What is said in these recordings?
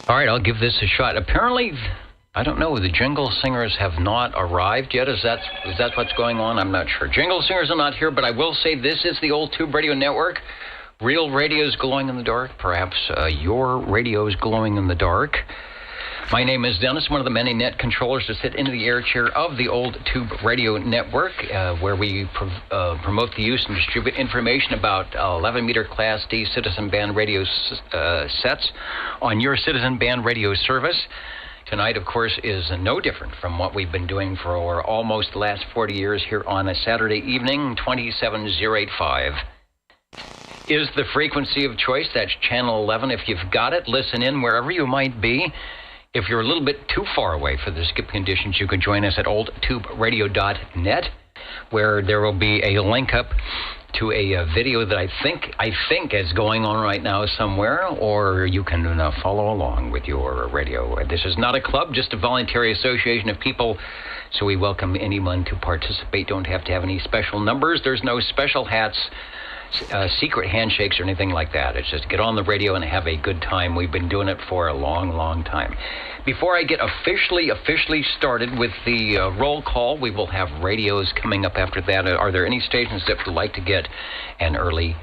All right, I'll give this a shot. Apparently, I don't know, the Jingle Singers have not arrived yet. Is that what's going on? I'm not sure. Jingle Singers are not here, but I will say this is the Old Tube Radio Network. Real radio's glowing in the dark. Perhaps your radio is glowing in the dark. My name is Dennis, one of the many net controllers to sit into the air chair of the Old Tube Radio Network, where we promote the use and distribute information about 11-meter Class D citizen band radio sets on your citizen band radio service. Tonight, of course, is no different from what we've been doing for almost the last 40 years here on a Saturday evening. 27085 is the frequency of choice. That's channel 11. If you've got it, listen in wherever you might be. If you're a little bit too far away for the skip conditions, you can join us at oldtuberadio.net, where there will be a link up to a video that I think is going on right now somewhere, or you can follow along with your radio. This is not a club, just a voluntary association of people, so we welcome anyone to participate. Don't have to have any special numbers. There's no special hats, secret handshakes or anything like that. It's just get on the radio and have a good time. We've been doing it for a long, long time. Before I get officially started with the roll call, we will have radios coming up after that. Are there any stations that would like to get an early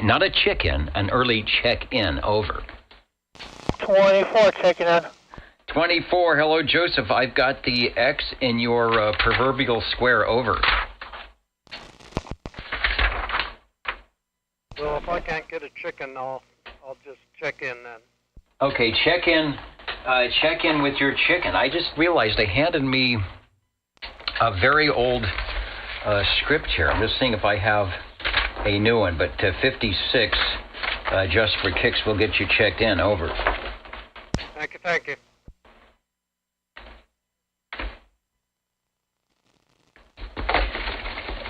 not a check-in, an early check-in? Over. 24 checking in. 24, hello Joseph. I've got the X in your proverbial square. Over. Well, if I can't get a chicken, I'll just check in then. Okay, check in with your chicken. I just realized they handed me a very old script here. I'm just seeing if I have a new one, but 56, just for kicks, will get you checked in. Over. Thank you.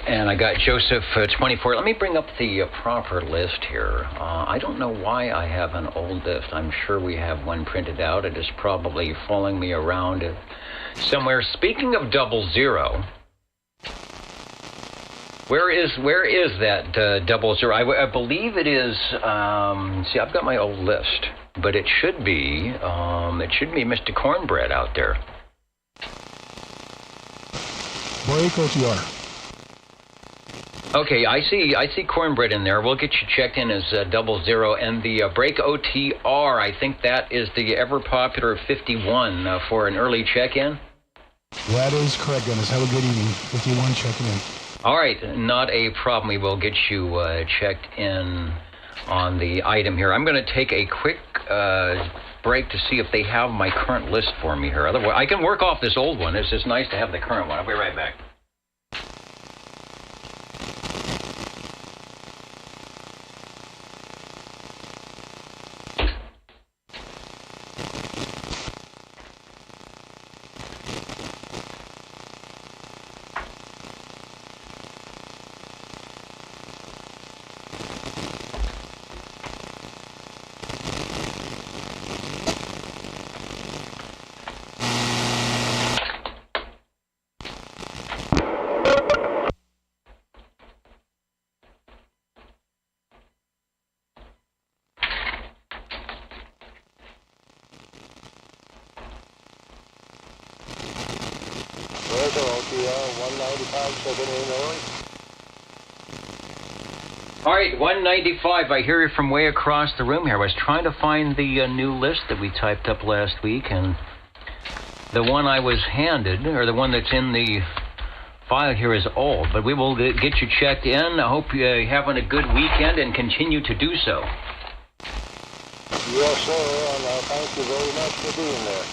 And I got Joseph 24. Let me bring up the proper list here. I don't know why I have an old list. I'm sure we have one printed out. It is probably following me around somewhere. Speaking of 00, where is that 00? I believe it is. See, I've got my old list, but it should be Mr. Cornbread out there. Break OTR. Okay, I see Cornbread in there. We'll get you checked in as 00, and the break OTR, I think that is the ever-popular 51 for an early check-in. That is correct, Dennis. Have a good evening. 51 checking in. All right, not a problem. We will get you checked in on the item here. I'm going to take a quick break to see if they have my current list for me here. Otherwise, I can work off this old one. It's just nice to have the current one. I'll be right back. All right, 195. I hear you from way across the room here. I was trying to find the new list that we typed up last week, and the one I was handed, or the one that's in the file here, is old. But we will get you checked in. I hope you're having a good weekend and continue to do so. Yes, sir, and thank you very much for being there.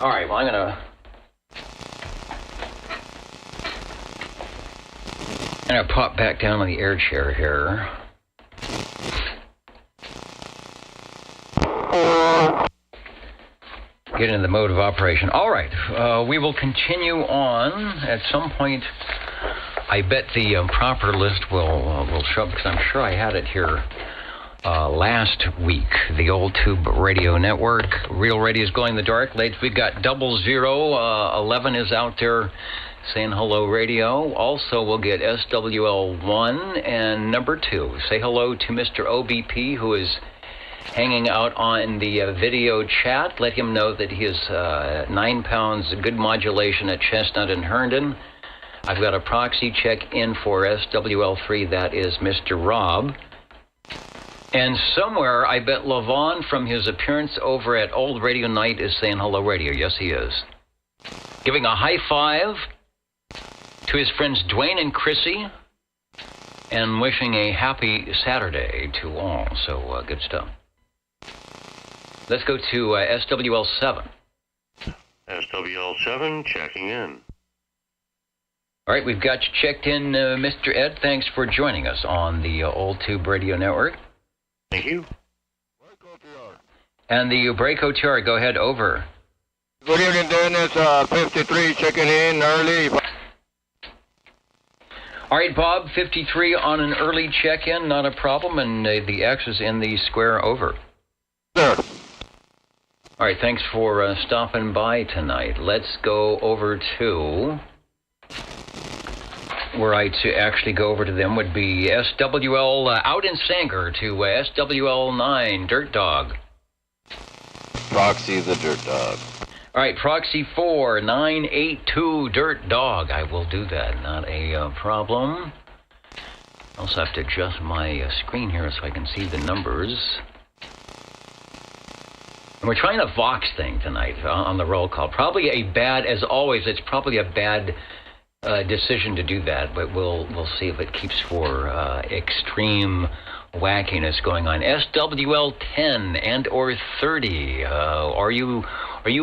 All right, well, I'm going to pop back down on the air chair here. Get into the mode of operation. All right, we will continue on. At some point, I bet the proper list will show up, because I'm sure I had it here last week. The Old Tube Radio Network. Real Radio is glowing in the dark. Ladies, we've got 00. 11 is out there saying hello radio. Also, we'll get SWL1 and number 2. Say hello to Mr. OBP, who is hanging out on the video chat. Let him know that he is 9 pounds, good modulation at Chestnut and Herndon. I've got a proxy check in for SWL3. That is Mr. Rob. And somewhere, I bet Levon, from his appearance over at Old Radio Night, is saying hello radio. Yes, he is. Giving a high five to his friends Dwayne and Chrissy, and wishing a happy Saturday to all. So, good stuff. Let's go to SWL7. SWL7 checking in. All right, we've got you checked in, Mr. Ed. Thanks for joining us on the Old Tube Radio Network. Thank you. And the break OTR, go ahead, over. Good evening, Dennis. 53 checking in early. All right, Bob, 53 on an early check-in, not a problem, and the X is in the square, over. Sir. All right, thanks for stopping by tonight. Let's go over to... Were I to actually go over to them would be SWL out in Sanger to SWL9, Dirt Dog. Proxy the Dirt Dog. All right, Proxy 4982 Dirt Dog. I will do that, not a problem. I also have to adjust my screen here so I can see the numbers. And we're trying a Vox thing tonight on the roll call. Probably a bad, as always, it's probably a bad decision to do that, but we'll see if it keeps for extreme wackiness going on. SWL 10 and or 30. Are you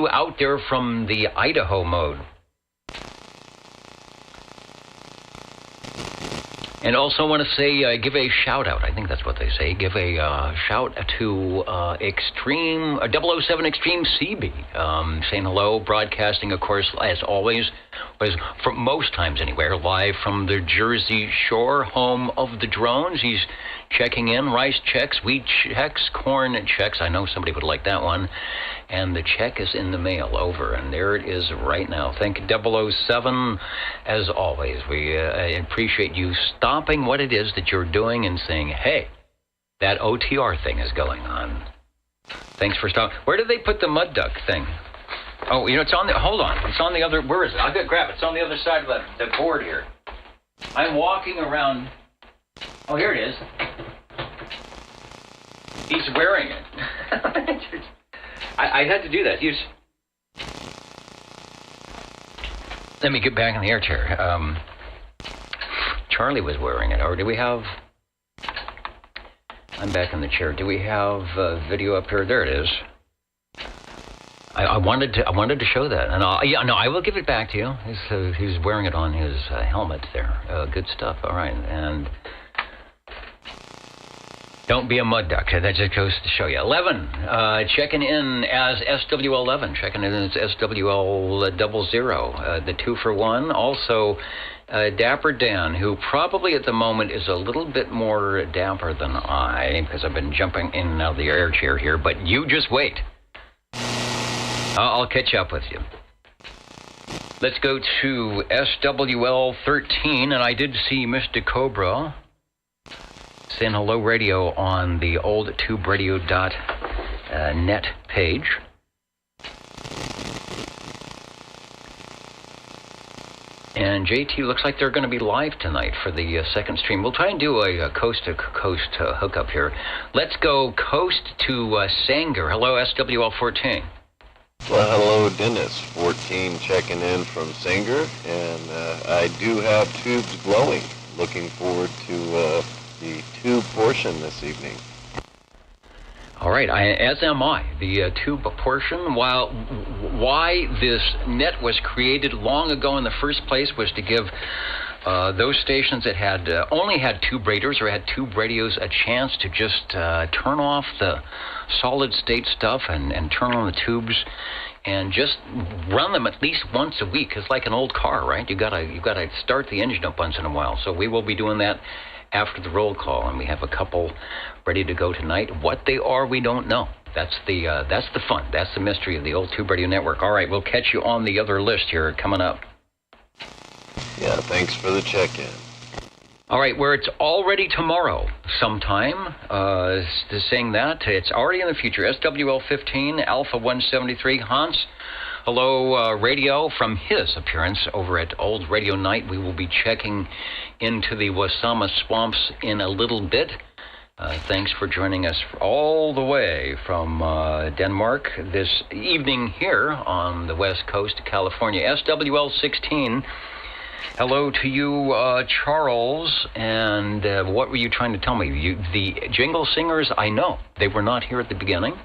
out there from the Idaho mode? And also want to say, give a shout out. I think that's what they say. Give a shout to Extreme 007 Extreme CB, saying hello, broadcasting, of course, as always, was for most times anywhere, live from the Jersey Shore, home of the drones. He's checking in, rice checks, wheat checks, corn checks. I know somebody would like that one. And the check is in the mail, over, and there it is right now. Thank you, 007. As always, we appreciate you stopping what it is that you're doing and saying, hey, that OTR thing is going on. Thanks for stopping. Where did they put the mud duck thing? Oh, you know, it's on the, hold on. It's on the other, where is it? I'll go grab it. It's on the other side of the board here. I'm walking around. Oh, here it is. He's wearing it. I had to do that. Let me get back in the air chair. Charlie was wearing it. Or do we have... I'm back in the chair. Do we have video up here? There it is. I wanted to show that, and I will give it back to you. He's wearing it on his helmet there. Good stuff. All right, and don't be a mud duck. That just goes to show you. 11 checking in as SWL11. Checking in as SWL00. The 2 for 1. Also, Dapper Dan, who probably at the moment is a little bit more dapper than I, because I've been jumping in and out of the air chair here. But you just wait. I'll catch up with you. Let's go to SWL 13, and I did see Mr. Cobra saying hello radio on the old tuberadio.net page. And JT, looks like they're going to be live tonight for the second stream. We'll try and do a coast-to-coast hookup here. Let's go coast to Sanger. Hello, SWL 14. Well, hello, Dennis. 14 checking in from Sanger, and I do have tubes glowing. Looking forward to the tube portion this evening. All right, as am I. The tube portion, why this net was created long ago in the first place was to give those stations that had only had tube radios or had tube radios a chance to just turn off the solid state stuff and turn on the tubes and just run them at least once a week. It's like an old car, right? You gotta start the engine up once in a while. So we will be doing that after the roll call, and we have a couple ready to go tonight. What they are, we don't know. That's the fun. That's the mystery of the old Tube Radio Network. All right, we'll catch you on the other list here coming up. Yeah, thanks for the check-in. All right, where it's already tomorrow sometime, saying that, it's already in the future. SWL 15, Alpha 173, Hans. Hello, radio. From his appearance over at Old Radio Night, we will be checking into the Wasama swamps in a little bit. Thanks for joining us all the way from Denmark this evening here on the west coast of California. SWL 16. Hello to you, Charles, and what were you trying to tell me? The Jingle Singers, I know. They were not here at the beginning,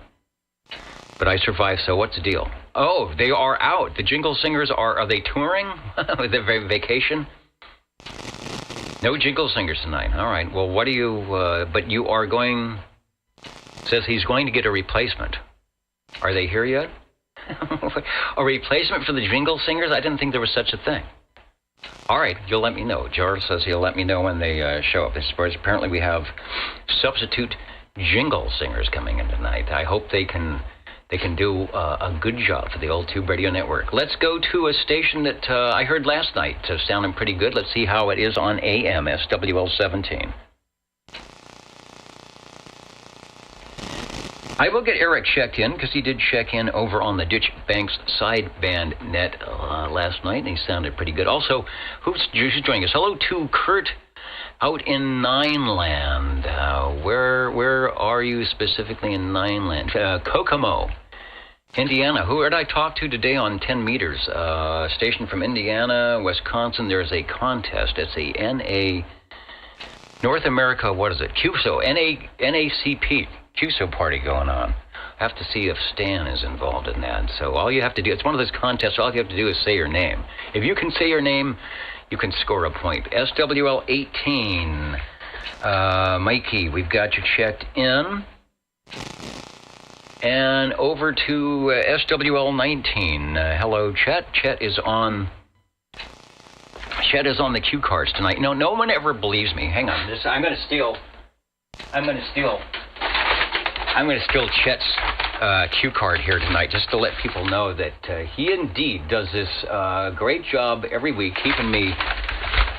but I survived, so what's the deal? Oh, they are out. The Jingle Singers, are they touring? Their vacation? No Jingle Singers tonight. All right, well, what do you, but you are going, says he's going to get a replacement. Are they here yet? A replacement for the Jingle Singers? I didn't think there was such a thing. All right, you'll let me know. George says he'll let me know when they show up. I suppose apparently we have substitute Jingle Singers coming in tonight. I hope they can do a good job for the old Tube Radio Network. Let's go to a station that I heard last night sounding pretty good. Let's see how it is on AM, SWL 17. I will get Eric checked in because he did check in over on the Ditch Banks sideband net last night, and he sounded pretty good. Also, who's joining us? Hello to Kurt out in Nineland. Where are you specifically in Nineland? Kokomo, Indiana. Who did I talk to today on 10 meters? Station from Indiana, Wisconsin. There's a contest. It's a NA North America. What is it? QSO NACP. QSO party going on. I have to see if Stan is involved in that. So all you have to do, it's one of those contests, all you have to do is say your name. If you can say your name, you can score a point. SWL 18. Mikey, we've got you checked in. And over to SWL 19. Hello, Chet. Chet is on the cue cards tonight. No one ever believes me. Hang on. I'm going to steal Chet's cue card here tonight, just to let people know that he indeed does this great job every week, keeping me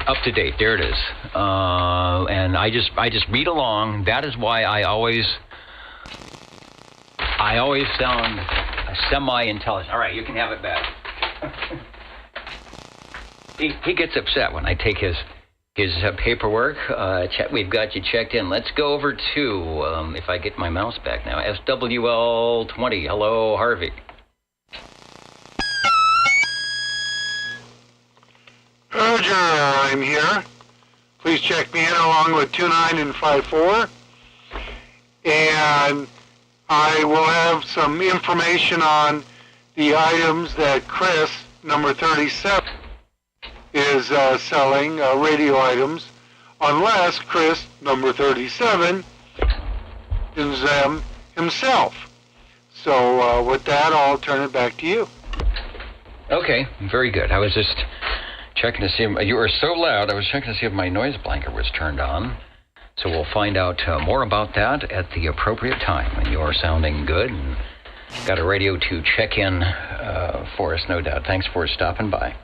up to date. There it is, and I just read along. That is why I always sound semi-intelligent. All right, you can have it back. He gets upset when I take his paperwork. We've got you checked in. Let's go over to, if I get my mouse back now, SWL 20. Hello, Harvey. Roger, I'm here. Please check me in along with 29 and 54. And I will have some information on the items that Chris, number 37, is selling radio items, unless Chris, number 37, is them himself. So with that, I'll turn it back to you. Okay, very good. I was just checking to see if you were so loud. I was checking to see if my noise blanket was turned on. So we'll find out more about that at the appropriate time. And you are sounding good and got a radio to check in for us, no doubt. Thanks for stopping by.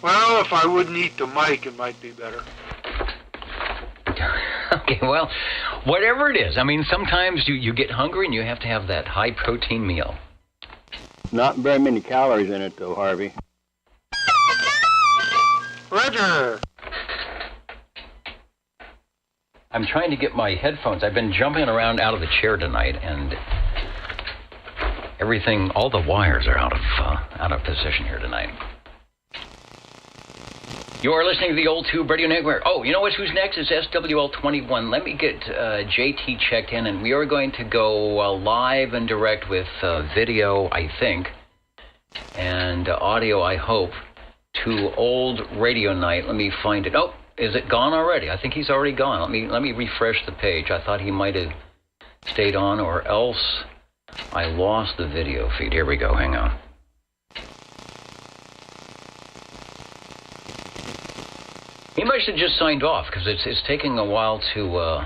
Well, if I wouldn't eat the mic, it might be better. Okay, well, whatever it is. I mean, sometimes you get hungry and you have to have that high-protein meal. Not very many calories in it, though, Harvey. Roger. I'm trying to get my headphones. I've been jumping around out of the chair tonight, and everything, all the wires are out of position here tonight. You are listening to the Old Tube Radio Network. Oh, you know who's next? It's SWL 21. Let me get JT checked in, and we are going to go live and direct with video, I think, and audio, I hope, to Old Radio Night. Let me find it. Oh, is it gone already? I think he's already gone. Let me refresh the page. I thought he might have stayed on, or else I lost the video feed. Here we go. Hang on. He must have just signed off because it's taking a while to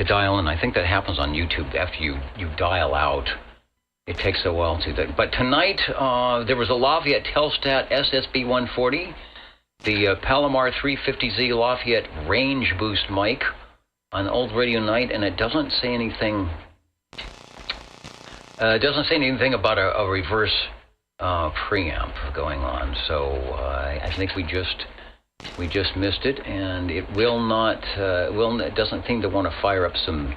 dial in. I think that happens on YouTube after you dial out It takes a while to. But tonight, there was a Lafayette Telstat SSB 140, the Palomar 350Z Lafayette range boost mic on Old Radio Night, and it doesn't say anything. It doesn't say anything about a reverse preamp going on. So I think we just missed it, and it will not. It doesn't seem to want to fire up some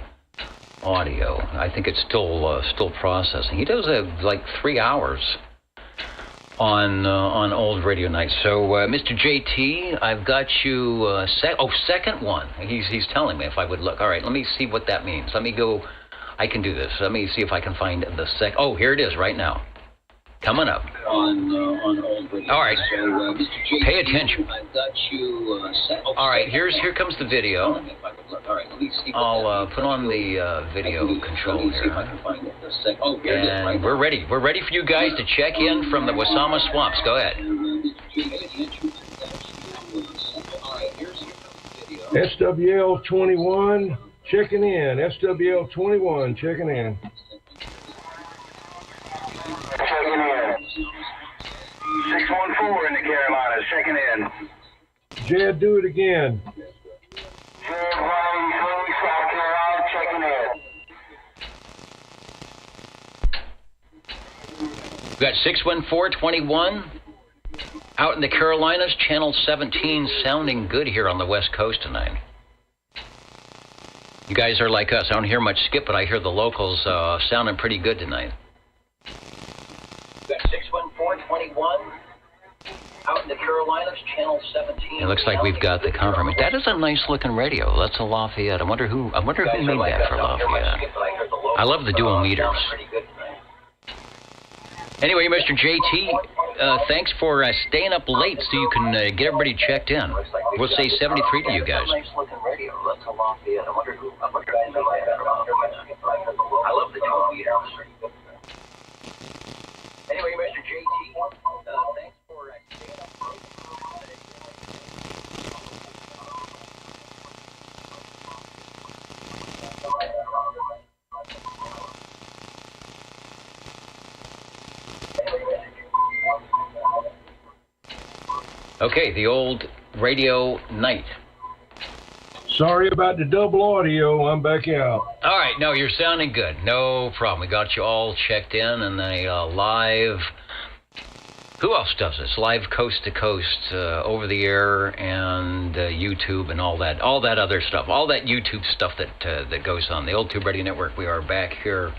audio. I think it's still processing. He does like 3 hours on Old Radio Night. So Mr. JT, I've got you second one. He's telling me if I would look. All right, let me see what that means. Let me go. I can do this. Let me see if I can find the Oh, here it is right now. Coming up on Old Radio. All right, so, Mr. JT, pay attention. I've got you all right, here comes the video. All right, let me see. I'll put on the video control here. And we're ready. We're ready for you guys to check in from the Wasama Swamps. Go ahead. SWL 21 checking in. SWL 21 checking in. Checking in. 614 in the Carolinas, checking in. Jed, do it again. Jed, South Carolina, checking in. We got 61421 out in the Carolinas, channel 17, sounding good here on the West Coast tonight. You guys are like us. I don't hear much skip, but I hear the locals sounding pretty good tonight. We got 61421 out in the Carolinas, channel 17. It looks like we've got the confirmation. That is a nice looking radio. That's a Lafayette. I wonder who made that for Lafayette. I love the dual meters. Anyway, Mr. JT, thanks for staying up late so you can get everybody checked in. We'll say 73 to you guys. I love the dual meters. Anyway, Mr. JT, thanks for staying up late. Okay, the Old Radio Night. Sorry about the double audio. I'm back out. All right, no, you're sounding good. No problem. We got you all checked in and a live. Who else does this? Live coast to coast, over the air, and YouTube, and all that other stuff, all that YouTube stuff that goes on the Old Tube Radio Network. We are back here.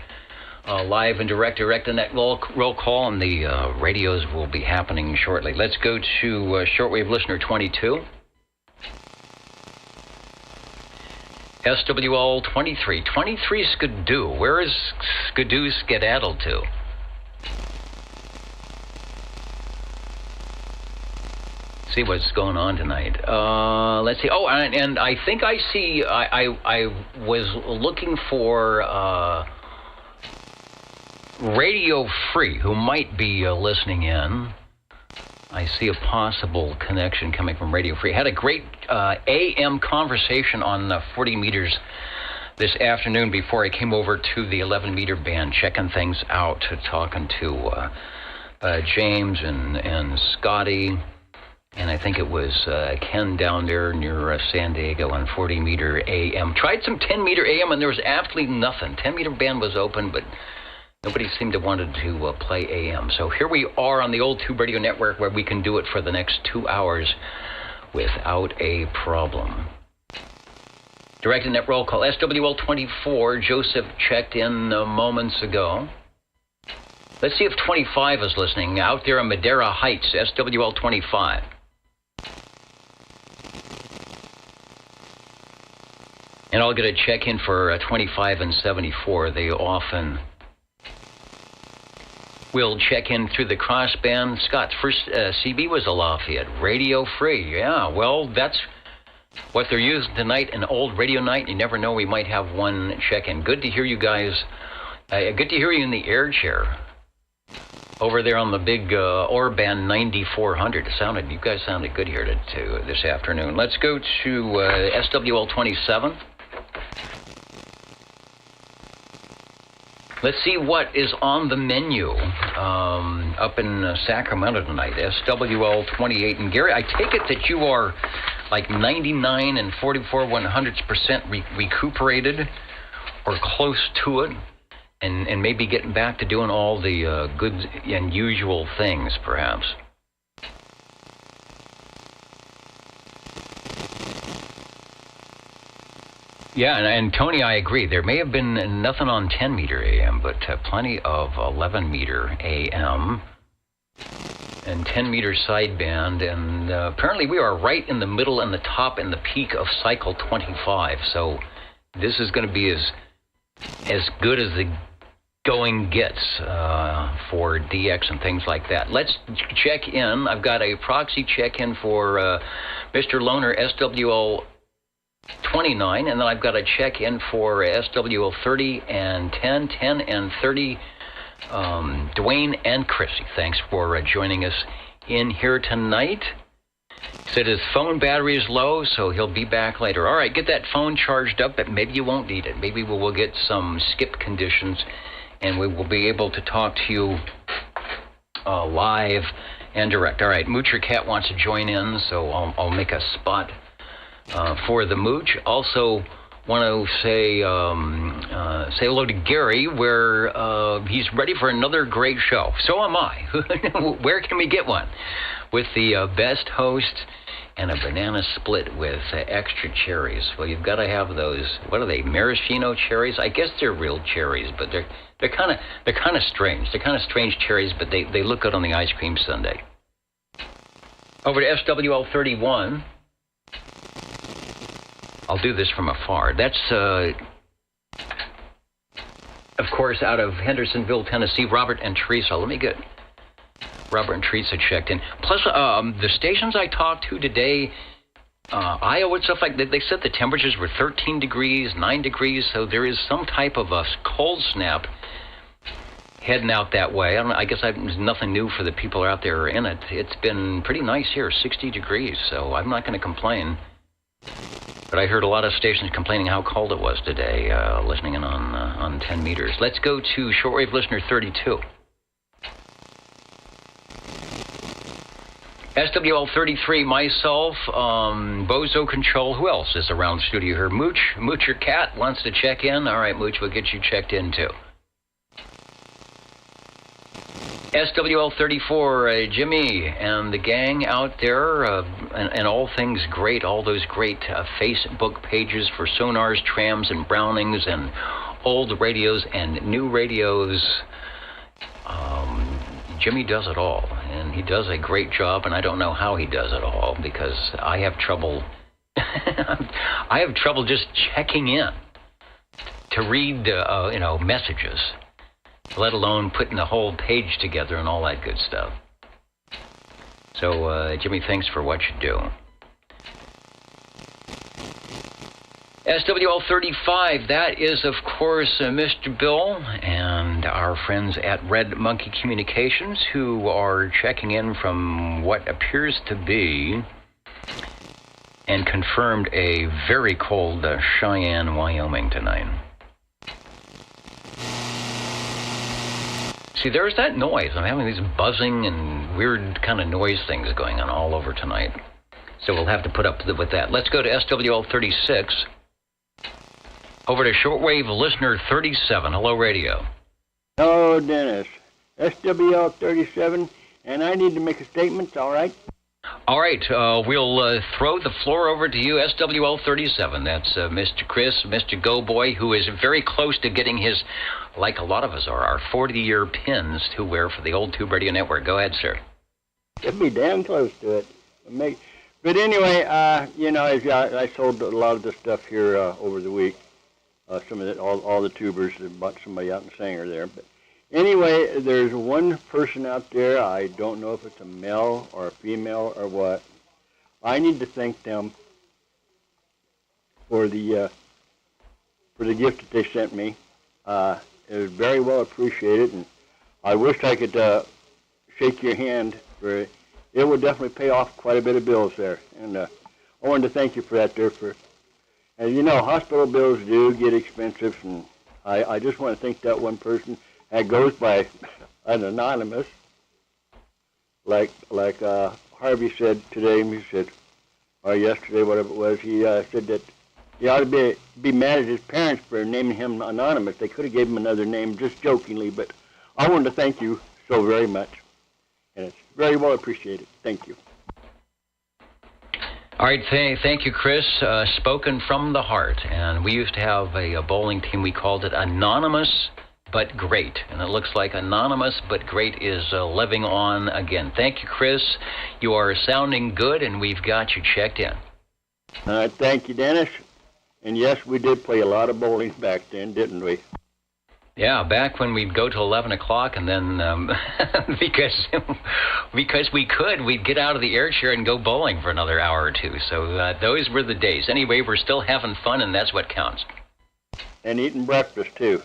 Live and direct in that roll call, and the radios will be happening shortly. Let's go to shortwave listener 22. SWL 23. 23 Skidoo. Where is Skidoo skedaddled to? See what's going on tonight. Let's see. Oh, and I think I see. I was looking for Radio Free, who might be listening in. I see a possible connection coming from Radio Free. Had a great AM conversation on 40 meters this afternoon before I came over to the 11 meter band, checking things out, talking to James and Scotty. And I think it was Ken down there near San Diego on 40 meter AM. Tried some 10 meter AM and there was absolutely nothing. 10 meter band was open, but nobody seemed to wanted to play AM. So here we are on the Old Tube Radio Network where we can do it for the next 2 hours without a problem. Directed net roll call. SWL 24. Joseph checked in moments ago. Let's see if 25 is listening. Out there in Madera Heights, SWL 25. And I'll get a check-in for 25 and 74. They often will check in through the crossband. Scott's first CB was a Lafayette. Radio Free. Yeah, well, that's what they're using tonight, an Old Radio Night. You never know, we might have one check-in. Good to hear you guys. Good to hear you in the air chair over there on the big Orban 9400. You guys sounded good here this afternoon. Let's go to SWL 27. Let's see what is on the menu up in Sacramento tonight. SWL 28. And Gary, I take it that you are like 99 and 44/100% recuperated or close to it, and maybe getting back to doing all the good and usual things, perhaps. Yeah, and Tony, I agree. There may have been nothing on 10 meter AM, but plenty of 11 meter AM and 10 meter sideband. And apparently we are right in the middle and the top and the peak of cycle 25. So this is going to be as good as the going gets for DX and things like that. Let's check in. I've got a proxy check-in for Mr. Loner, SWL 29, and then I've got a check-in for SWL 30 and 10 and 30. Dwayne and Chrissy, thanks for joining us in here tonight. He said his phone battery is low, so he'll be back later. All right, get that phone charged up, but maybe you won't need it. Maybe we will get some skip conditions, and we will be able to talk to you live and direct. All right, Moocher Cat wants to join in, so I'll make a spot for the Mooch. Also want to say hello to Gary, where he's ready for another great show. So am I. Where can we get one? With the best host and a banana split with extra cherries. Well, you've got to have those. What are they? Maraschino cherries? I guess they're real cherries, but they're kind of strange. They're kind of strange cherries, but they look good on the ice cream sundae. Over to SWL 31. I'll do this from afar. That's, of course, out of Hendersonville, Tennessee, Robert and Teresa. Let me get Robert and Teresa checked in. Plus, the stations I talked to today, Iowa and stuff like that, they said the temperatures were 13 degrees, 9 degrees, so there is some type of a cold snap heading out that way. I guess there's nothing new for the people out there in it. It's been pretty nice here, 60 degrees, so I'm not going to complain. But I heard a lot of stations complaining how cold it was today, listening in on 10 meters. Let's go to shortwave listener 32. SWL 33, myself, Bozo Control. Who else is around studio here? Moocher Cat wants to check in. All right, Mooch, we'll get you checked in too. SWL 34, Jimmy and the gang out there, and all things great, all those great Facebook pages for sonars, trams, and Brownings, and old radios and new radios. Jimmy does it all, and he does a great job, and I don't know how he does it all, because I have trouble. I have trouble just checking in to read, messages, let alone putting the whole page together and all that good stuff. So, Jimmy, thanks for what you do. SWL 35, that is, of course, Mr. Bill and our friends at Red Monkey Communications, who are checking in from what appears to be and confirmed a very cold Cheyenne, Wyoming tonight. See, there's that noise. I'm having these buzzing and weird kind of noise things going on all over tonight. So we'll have to put up with that. Let's go to SWL 36. Over to shortwave listener 37. Hello, radio. Hello, Dennis. SWL 37, and I need to make a statement, all right? All right, we'll throw the floor over to you, SWL 37. That's Mr. Chris, Mr. Go Boy, who is very close to getting his, like a lot of us are, our 40-year pins to wear for the old Tube Radio Network. Go ahead, sir. It'd be damn close to it. But anyway, I sold a lot of the stuff here over the week. Some of it, all the tubers, bought somebody out in Sanger there. But anyway, there's one person out there, I don't know if it's a male or a female or what. I need to thank them for the gift that they sent me. It was very well appreciated, and I wish I could shake your hand for it. It would definitely pay off quite a bit of bills there. And I wanted to thank you for that there. And hospital bills do get expensive, and I just want to thank that one person that goes by an anonymous, like Harvey said today. He said, or yesterday, whatever it was. He said that he ought to be mad at his parents for naming him anonymous. They could have gave him another name, just jokingly. But I wanted to thank you so very much, and it's very well appreciated. Thank you. All right, thank you, Chris. Spoken from the heart. And we used to have a bowling team. We called it Anonymous But Great. And it looks like Anonymous But Great is living on again. Thank you, Chris. You are sounding good, and we've got you checked in. All right, thank you, Dennis. And yes, we did play a lot of bowling back then, didn't we? Yeah, back when we'd go to 11 o'clock, and then because we could, we'd get out of the air chair and go bowling for another hour or two. So those were the days. Anyway, we're still having fun, and that's what counts. And eating breakfast, too.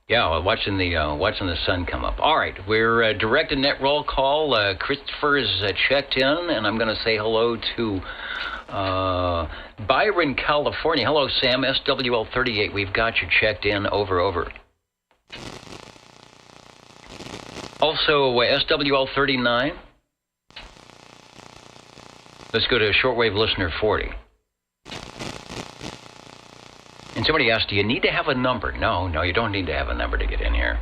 Yeah, well, watching the sun come up. All right, we're directed net roll call. Christopher is checked in, and I'm going to say hello to Byron, California. Hello, Sam, SWL38. We've got you checked in. Over. Also, SWL39. Let's go to shortwave listener 40. And somebody asked, do you need to have a number? No, you don't need to have a number to get in here.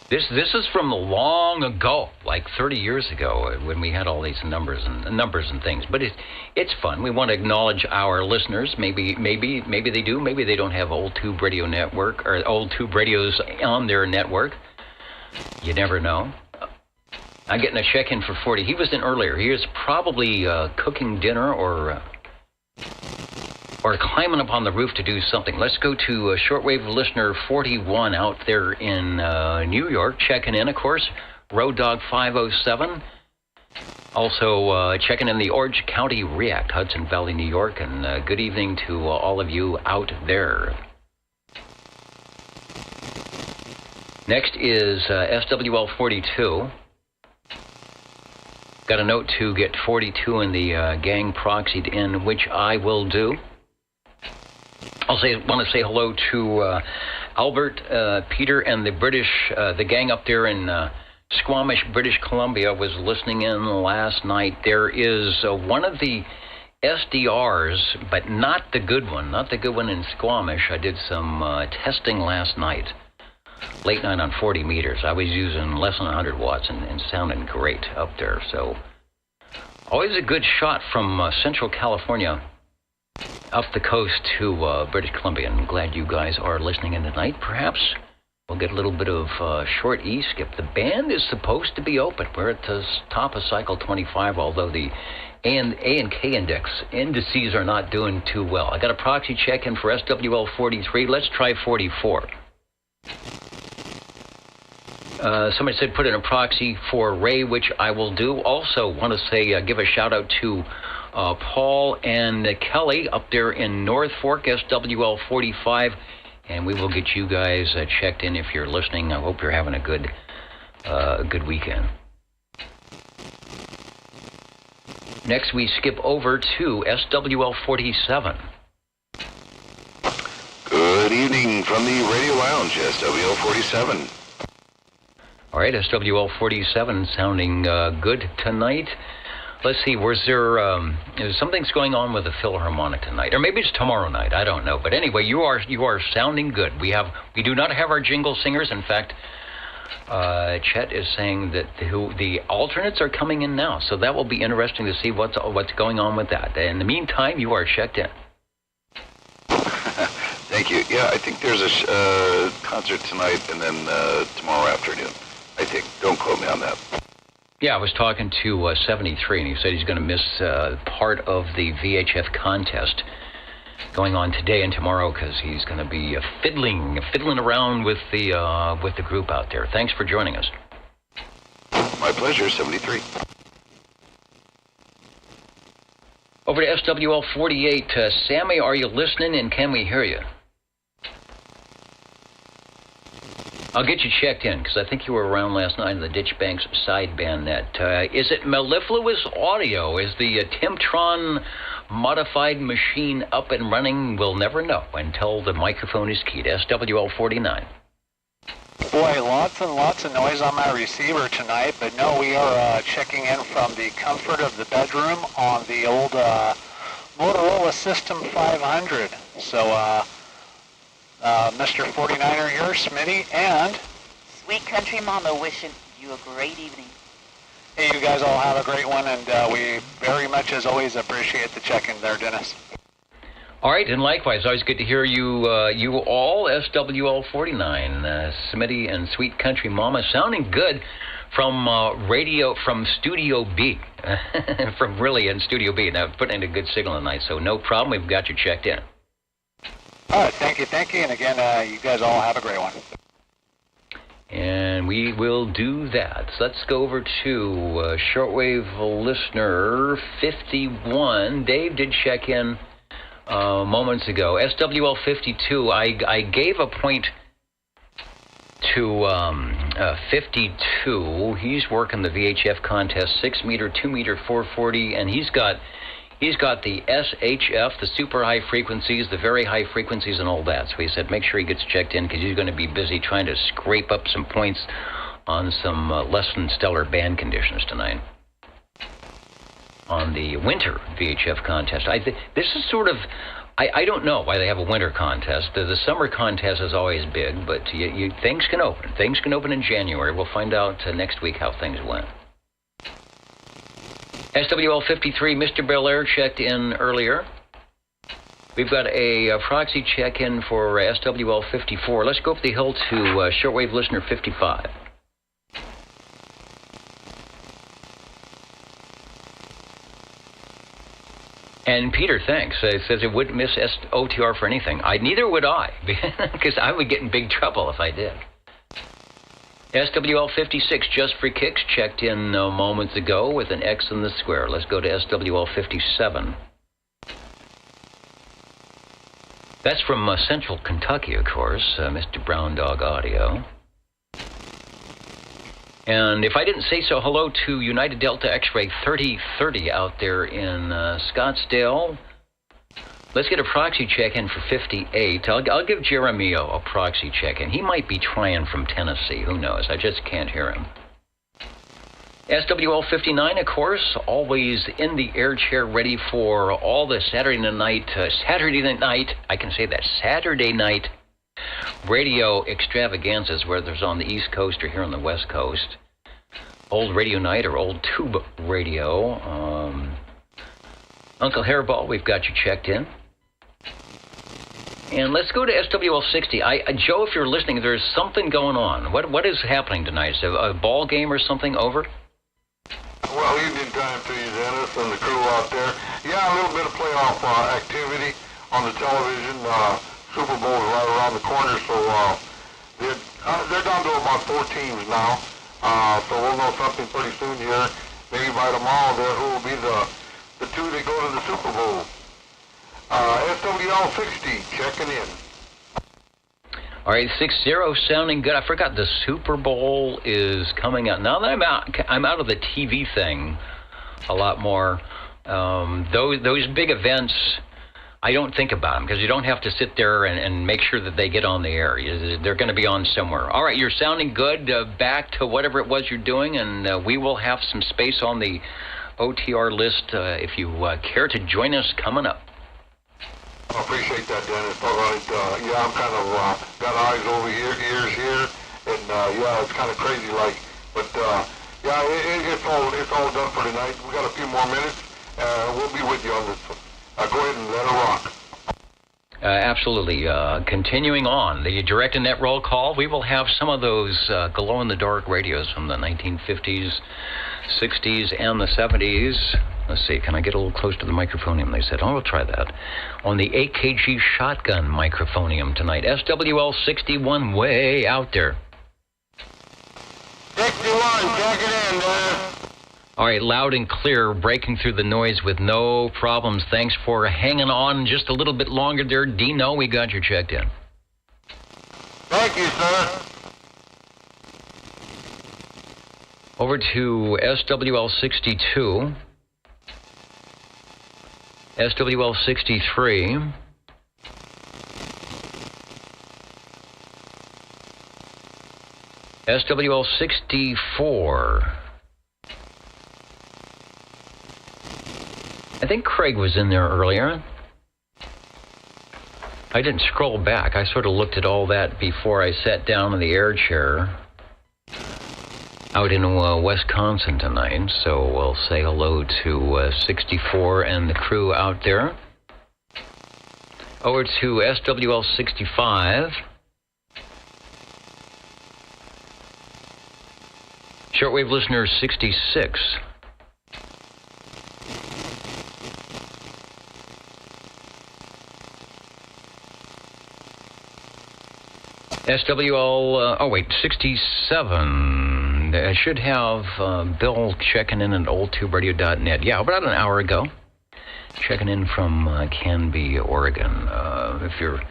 This is from long ago, like 30 years ago, when we had all these numbers and things. But it's fun. We want to acknowledge our listeners. Maybe they do. Maybe they don't have old tube radio network or old tube radios on their network. You never know. I'm getting a check-in for 40. He was in earlier. He was probably cooking dinner or climbing up on the roof to do something. Let's go to shortwave listener 41 out there in New York, checking in, of course, Road Dog 507. Also checking in the Orange County React, Hudson Valley, New York, and good evening to all of you out there. Next is SWL 42. Got a note to get 42 in the gang proxied in, which I will do. Want to say hello to Albert, Peter, and the British, the gang up there in Squamish, British Columbia, was listening in last night. There is one of the SDRs, but not the good one in Squamish. I did some testing last night, late night on 40 meters. I was using less than 100 watts and sounding great up there. So always a good shot from Central California up the coast to British Columbia. I'm glad you guys are listening in tonight. Perhaps we'll get a little bit of short E-skip. The band is supposed to be open. We're at the top of cycle 25, although the A and K indices are not doing too well. I got a proxy check in for SWL 43. Let's try 44. Somebody said put in a proxy for Ray, which I will do. Also want to say give a shout out to Paul and Kelly up there in North Fork, SWL 45, and we will get you guys checked in if you're listening. I hope you're having a good weekend. Next, we skip over to SWL 47. Good evening from the Radio Lounge, SWL 47. All right, SWL 47 sounding good tonight. Let's see, something's going on with the Philharmonic tonight, or maybe it's tomorrow night. I don't know, but anyway, you are sounding good. We do not have our jingle singers. In fact, Chet is saying that the alternates are coming in now, so that will be interesting to see what's going on with that. In the meantime, you are checked in. Thank you. Yeah, I think there's a concert tonight and then tomorrow afternoon. I think. Don't quote me on that. Yeah, I was talking to 73, and he said he's going to miss part of the VHF contest going on today and tomorrow because he's going to be fiddling around with the group out there. Thanks for joining us. My pleasure, 73. Over to SWL 48. Sammy, are you listening, and can we hear you? I'll get you checked in, because I think you were around last night in the Ditch Banks sideband net. Is it mellifluous audio? Is the Timtron modified machine up and running? We'll never know until the microphone is keyed. SWL49. Boy, lots and lots of noise on my receiver tonight, but no, we are checking in from the comfort of the bedroom on the old Motorola System 500. So, Mr. 49er here, Smitty, and Sweet Country Mama wishing you a great evening. hey, you guys all have a great one, and we very much, as always, appreciate the check-in there, Dennis. All right, and likewise, always good to hear you you all, SWL49, Smitty and Sweet Country Mama, sounding good from from Studio B, from really in Studio B. Now, putting in a good signal tonight, so no problem, we've got you checked in. All right, thank you, and again, you guys all have a great one. And we will do that. So let's go over to shortwave listener 51. Dave did check in moments ago. SWL52, I gave a point to 52. He's working the VHF contest, 6 meter, 2 meter, 440, and he's got the SHF, the super high frequencies, the very high frequencies, and all that. So he said make sure he gets checked in because he's going to be busy trying to scrape up some points on some less than stellar band conditions tonight on the winter VHF contest. This is sort of, I don't know why they have a winter contest. The summer contest is always big, but things can open. Things can open in January. We'll find out next week how things went. SWL53, Mr. Belair checked in earlier. We've got a proxy check-in for SWL54. Let's go up the hill to shortwave listener 55. And Peter, thanks. Says it wouldn't miss OTR for anything. Neither would I, because I would get in big trouble if I did. SWL56, just for kicks, checked in moments ago with an X in the square. Let's go to SWL57. That's from Central Kentucky, of course, Mr. Brown Dog Audio. And if I didn't say so, hello to United Delta X-Ray 3030 out there in Scottsdale. Let's get a proxy check-in for 58. I'll give Jeremio a proxy check-in. He might be trying from Tennessee. Who knows? I just can't hear him. SWL 59, of course, always in the air chair, ready for all the Saturday night, I can say that, Saturday night radio extravaganzas, whether it's on the East Coast or here on the West Coast. Old radio night or old tube radio. Uncle Hairball, we've got you checked in. And let's go to SWL 60. Joe, if you're listening, there's something going on. What is happening tonight? Is a ball game or something over? Well, evening time to you, Dennis, and the crew out there. Yeah, a little bit of playoff activity on the television. Super Bowl is right around the corner, so they're down to about 4 teams now. So we'll know something pretty soon here. Maybe by tomorrow, who will be the 2 that go to the Super Bowl. SWL 60, checking in. All right, 60 sounding good. I forgot the Super Bowl is coming up. Now that I'm out of the TV thing a lot more. Those big events, I don't think about them because you don't have to sit there and make sure that they get on the air. They're going to be on somewhere. All right, you're sounding good. Back to whatever it was you're doing, and we will have some space on the OTR list if you care to join us coming up. I appreciate that, Dennis. All right, yeah, I'm kind of got eyes over here, ears here, and yeah, it's kind of crazy, like, but yeah, it's all done for tonight. We got a few more minutes. We'll be with you on this one. Go ahead and let it rock. Absolutely. Continuing on, the direct and net roll call, we will have some of those glow-in-the-dark radios from the 1950s, 60s, and the 70s. Let's see, can I get a little close to the microphonium? They said, we'll try that. On the 8 kg shotgun microphonium tonight. SWL 61 way out there. 61, check it in, man. All right, loud and clear, breaking through the noise with no problems. Thanks for hanging on just a little bit longer there. Dino, we got you checked in. Thank you, sir. Over to SWL 62. SWL 63. SWL 64. I think Craig was in there earlier. I didn't scroll back. I sort of looked at all that before I sat down in the air chair out in Wisconsin tonight. So we'll say hello to 64 and the crew out there. Over to SWL 65. Shortwave listener 66. SWL, 67. I should have Bill checking in at oldtuberadio.net. Yeah, about an hour ago. Checking in from Canby, Oregon. If you're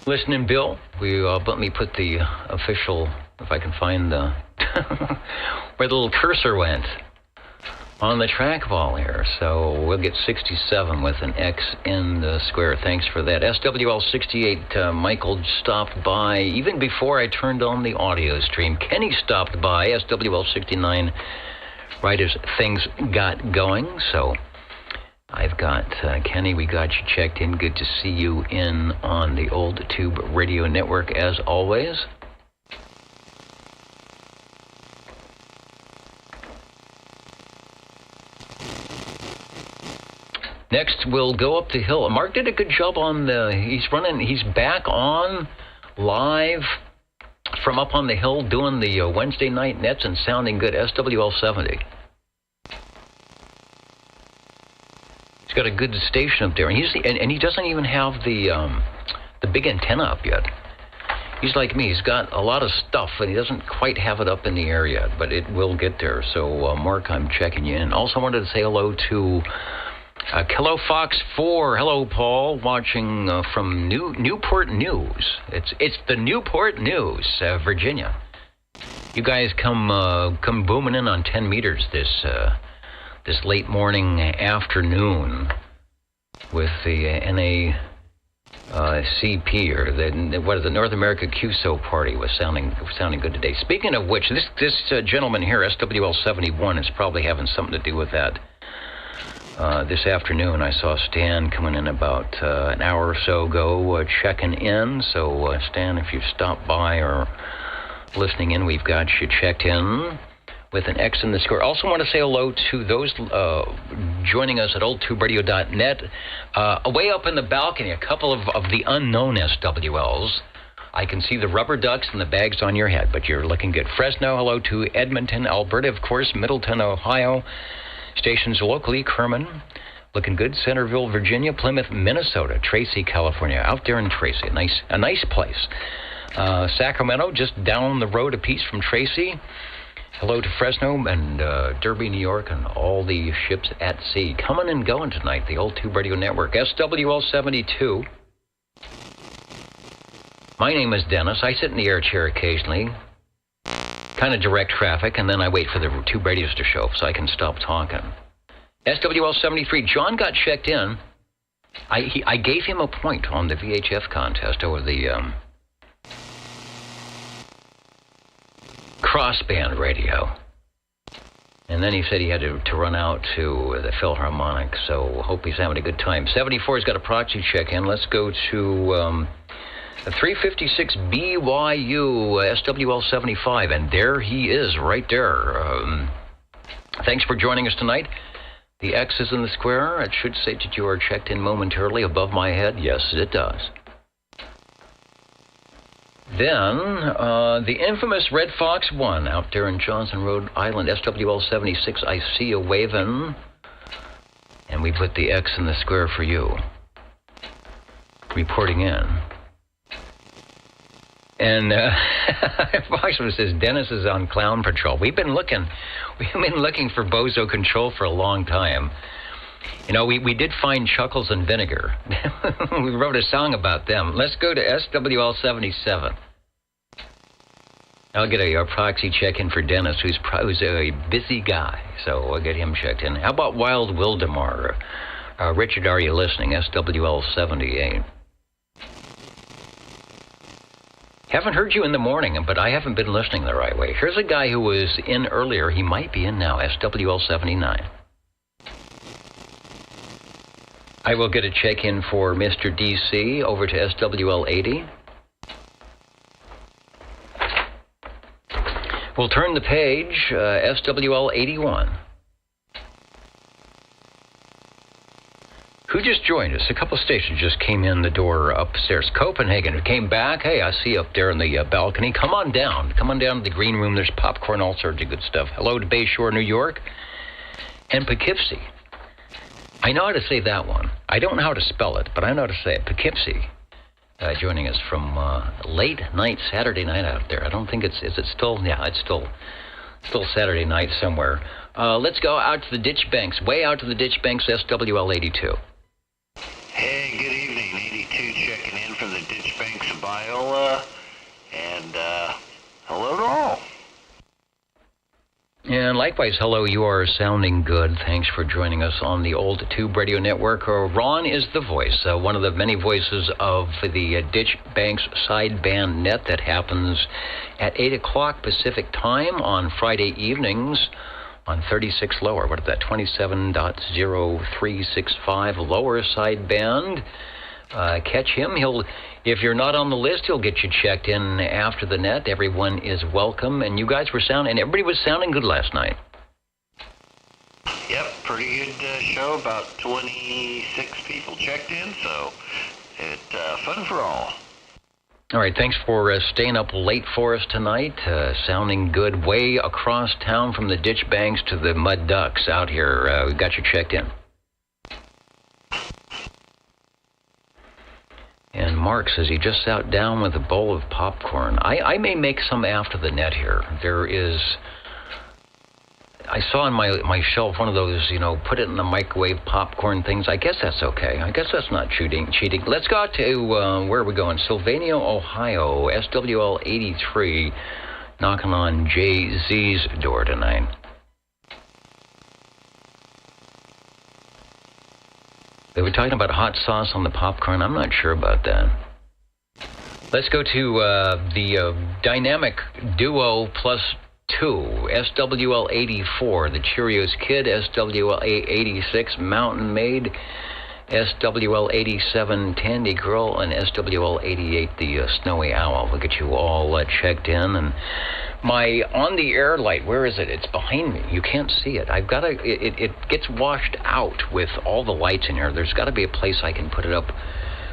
listening, Bill, let me put the official, if I can find the where the little cursor went on the trackball here. So we'll get 67 with an X in the square. Thanks for that. SWL 68, Michael stopped by even before I turned on the audio stream. Kenny stopped by, SWL 69, right as things got going. So I've got Kenny, we got you checked in. Good to see you in on the Old Tube Radio Network as always. Next, we'll go up the hill. Mark did a good job on he's back on live from up on the hill doing the Wednesday night nets and sounding good. SWL 70. He's got a good station up there, and he doesn't even have the big antenna up yet. He's like me. He's got a lot of stuff, and he doesn't quite have it up in the air yet, but it will get there. So, Mark, I'm checking you in. Also wanted to say hello to Kilo Fox 4. Hello, Paul, watching from Newport News. It's the Newport News, Virginia. You guys come booming in on 10 meters this late morning afternoon with the NACP or the North America QSO party was sounding good today. Speaking of which, this gentleman here, SWL 71, is probably having something to do with that. This afternoon, I saw Stan coming in about an hour or so ago, checking in. So, Stan, if you've stopped by or listening in, we've got you checked in with an X in the score. Also want to say hello to those joining us at oldtuberadio.net. Away up in the balcony, a couple of the unknown SWLs. I can see the rubber ducks and the bags on your head, but you're looking good. Fresno, hello to Edmonton, Alberta, of course, Middleton, Ohio. Stations locally, Kerman, looking good. Centerville, Virginia, Plymouth, Minnesota, Tracy, California, out there in Tracy, a nice place. Sacramento, just down the road a piece from Tracy. Hello to Fresno and Derby, New York, and all the ships at sea. Coming and going tonight, the Old Tube Radio Network. SWL 72. My name is Dennis. I sit in the air chair occasionally. Kind of direct traffic, and then I wait for the tube radios to show so I can stop talking. SWL 73, John got checked in. I gave him a point on the VHF contest over the crossband radio. And then he said he had to run out to the Philharmonic, so hope he's having a good time. 74's got a proxy check in. Let's go to 356 BYU SWL 75, and there he is right there. Thanks for joining us tonight. The X is in the square. It should say that you are checked in momentarily above my head. Yes, it does. Then, the infamous Red Fox 1 out there in Johnson, Rhode Island, SWL 76. I see you waving. And we put the X in the square for you. Reporting in. And Foxman says Dennis is on clown patrol. We've been looking for Bozo Control for a long time. You know, we did find Chuckles and Vinegar. We wrote a song about them. Let's go to SWL 77. I'll get a proxy check in for Dennis, who's a busy guy. So I'll get him checked in. How about Wild Wildemar? Richard, are you listening? SWL 78. Haven't heard you in the morning, but I haven't been listening the right way. Here's a guy who was in earlier. He might be in now, SWL 79. I will get a check-in for Mr. DC over to SWL 80. We'll turn the page, SWL 81. Who just joined us? A couple stations just came in the door upstairs. Copenhagen came back. Hey, I see you up there in the balcony. Come on down. Come on down to the green room. There's popcorn, all sorts of good stuff. Hello to Bayshore, New York. And Poughkeepsie. I know how to say that one. I don't know how to spell it, but I know how to say it. Poughkeepsie. Joining us from late night Saturday night out there. I don't think is it still? Yeah, it's still Saturday night somewhere. Let's go out to the ditch banks. Way out to the ditch banks, SWL 82. Hey, good evening. 82 checking in from the ditch banks of Biola. And hello to all. And likewise, hello, you are sounding good. Thanks for joining us on the Old Tube Radio Network. Ron is the voice, one of the many voices of the Ditch Banks sideband net that happens at 8 o'clock Pacific time on Friday evenings on 36 lower. What is that, 27.0365 lower sideband. Catch him. If you're not on the list, he'll get you checked in after the net. Everyone is welcome, and you guys were and everybody was sounding good last night. Yep, pretty good show. About 26 people checked in, so it's fun for all. All right, thanks for staying up late for us tonight. Sounding good way across town from the ditch banks to the mud ducks out here. We got you checked in. And Mark says he just sat down with a bowl of popcorn. I may make some after the net here. I saw on my shelf one of those, put it in the microwave popcorn things. I guess that's okay. I guess that's not cheating. Let's go out to, where are we going? Sylvania, Ohio, SWL 83, knocking on Jay-Z's door tonight. They were talking about hot sauce on the popcorn. I'm not sure about that. Let's go to the Dynamic Duo Plus 2, SWL 84, the Cheerios Kid, SWL 86, Mountain Maid, SWL 87, Tandy Girl, and SWL 88, the Snowy Owl. We'll get you all checked in. And my on-the-air light, where is it? It's behind me. You can't see it. It gets washed out with all the lights in here. There's got to be a place I can put it up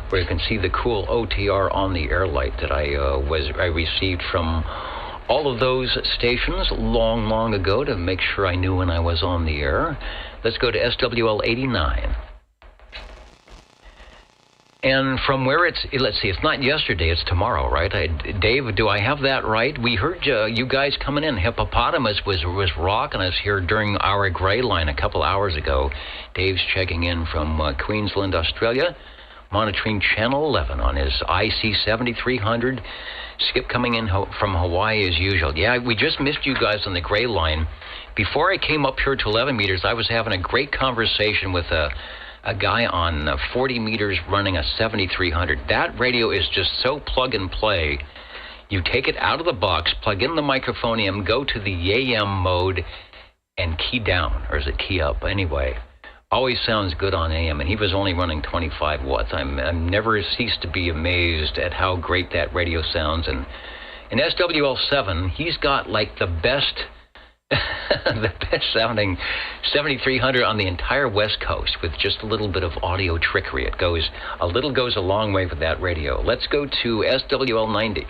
where you can see the cool OTR on-the-air light that I received from all of those stations long ago to make sure I knew when I was on the air. Let's go to SWL 89. And from where it's not yesterday, it's tomorrow, right? Dave, do I have that right? We heard you guys coming in. Hippopotamus was rocking us here during our gray line a couple hours ago. Dave's checking in from Queensland, Australia, monitoring Channel 11 on his IC 7300. Skip coming in from Hawaii as usual. Yeah, we just missed you guys on the gray line. Before I came up here to 11 meters, I was having a great conversation with a guy on 40 meters running a 7300. That radio is just so plug and play. You take it out of the box, plug in the microphone, go to the AM mode, and key down, or is it key up? Anyway, always sounds good on AM, and he was only running 25 watts. I'm never ceased to be amazed at how great that radio sounds. And in SWL7, he's got like the best the best sounding 7300 on the entire West Coast with just a little bit of audio trickery. Goes a long way with that radio. Let's go to SWL 90.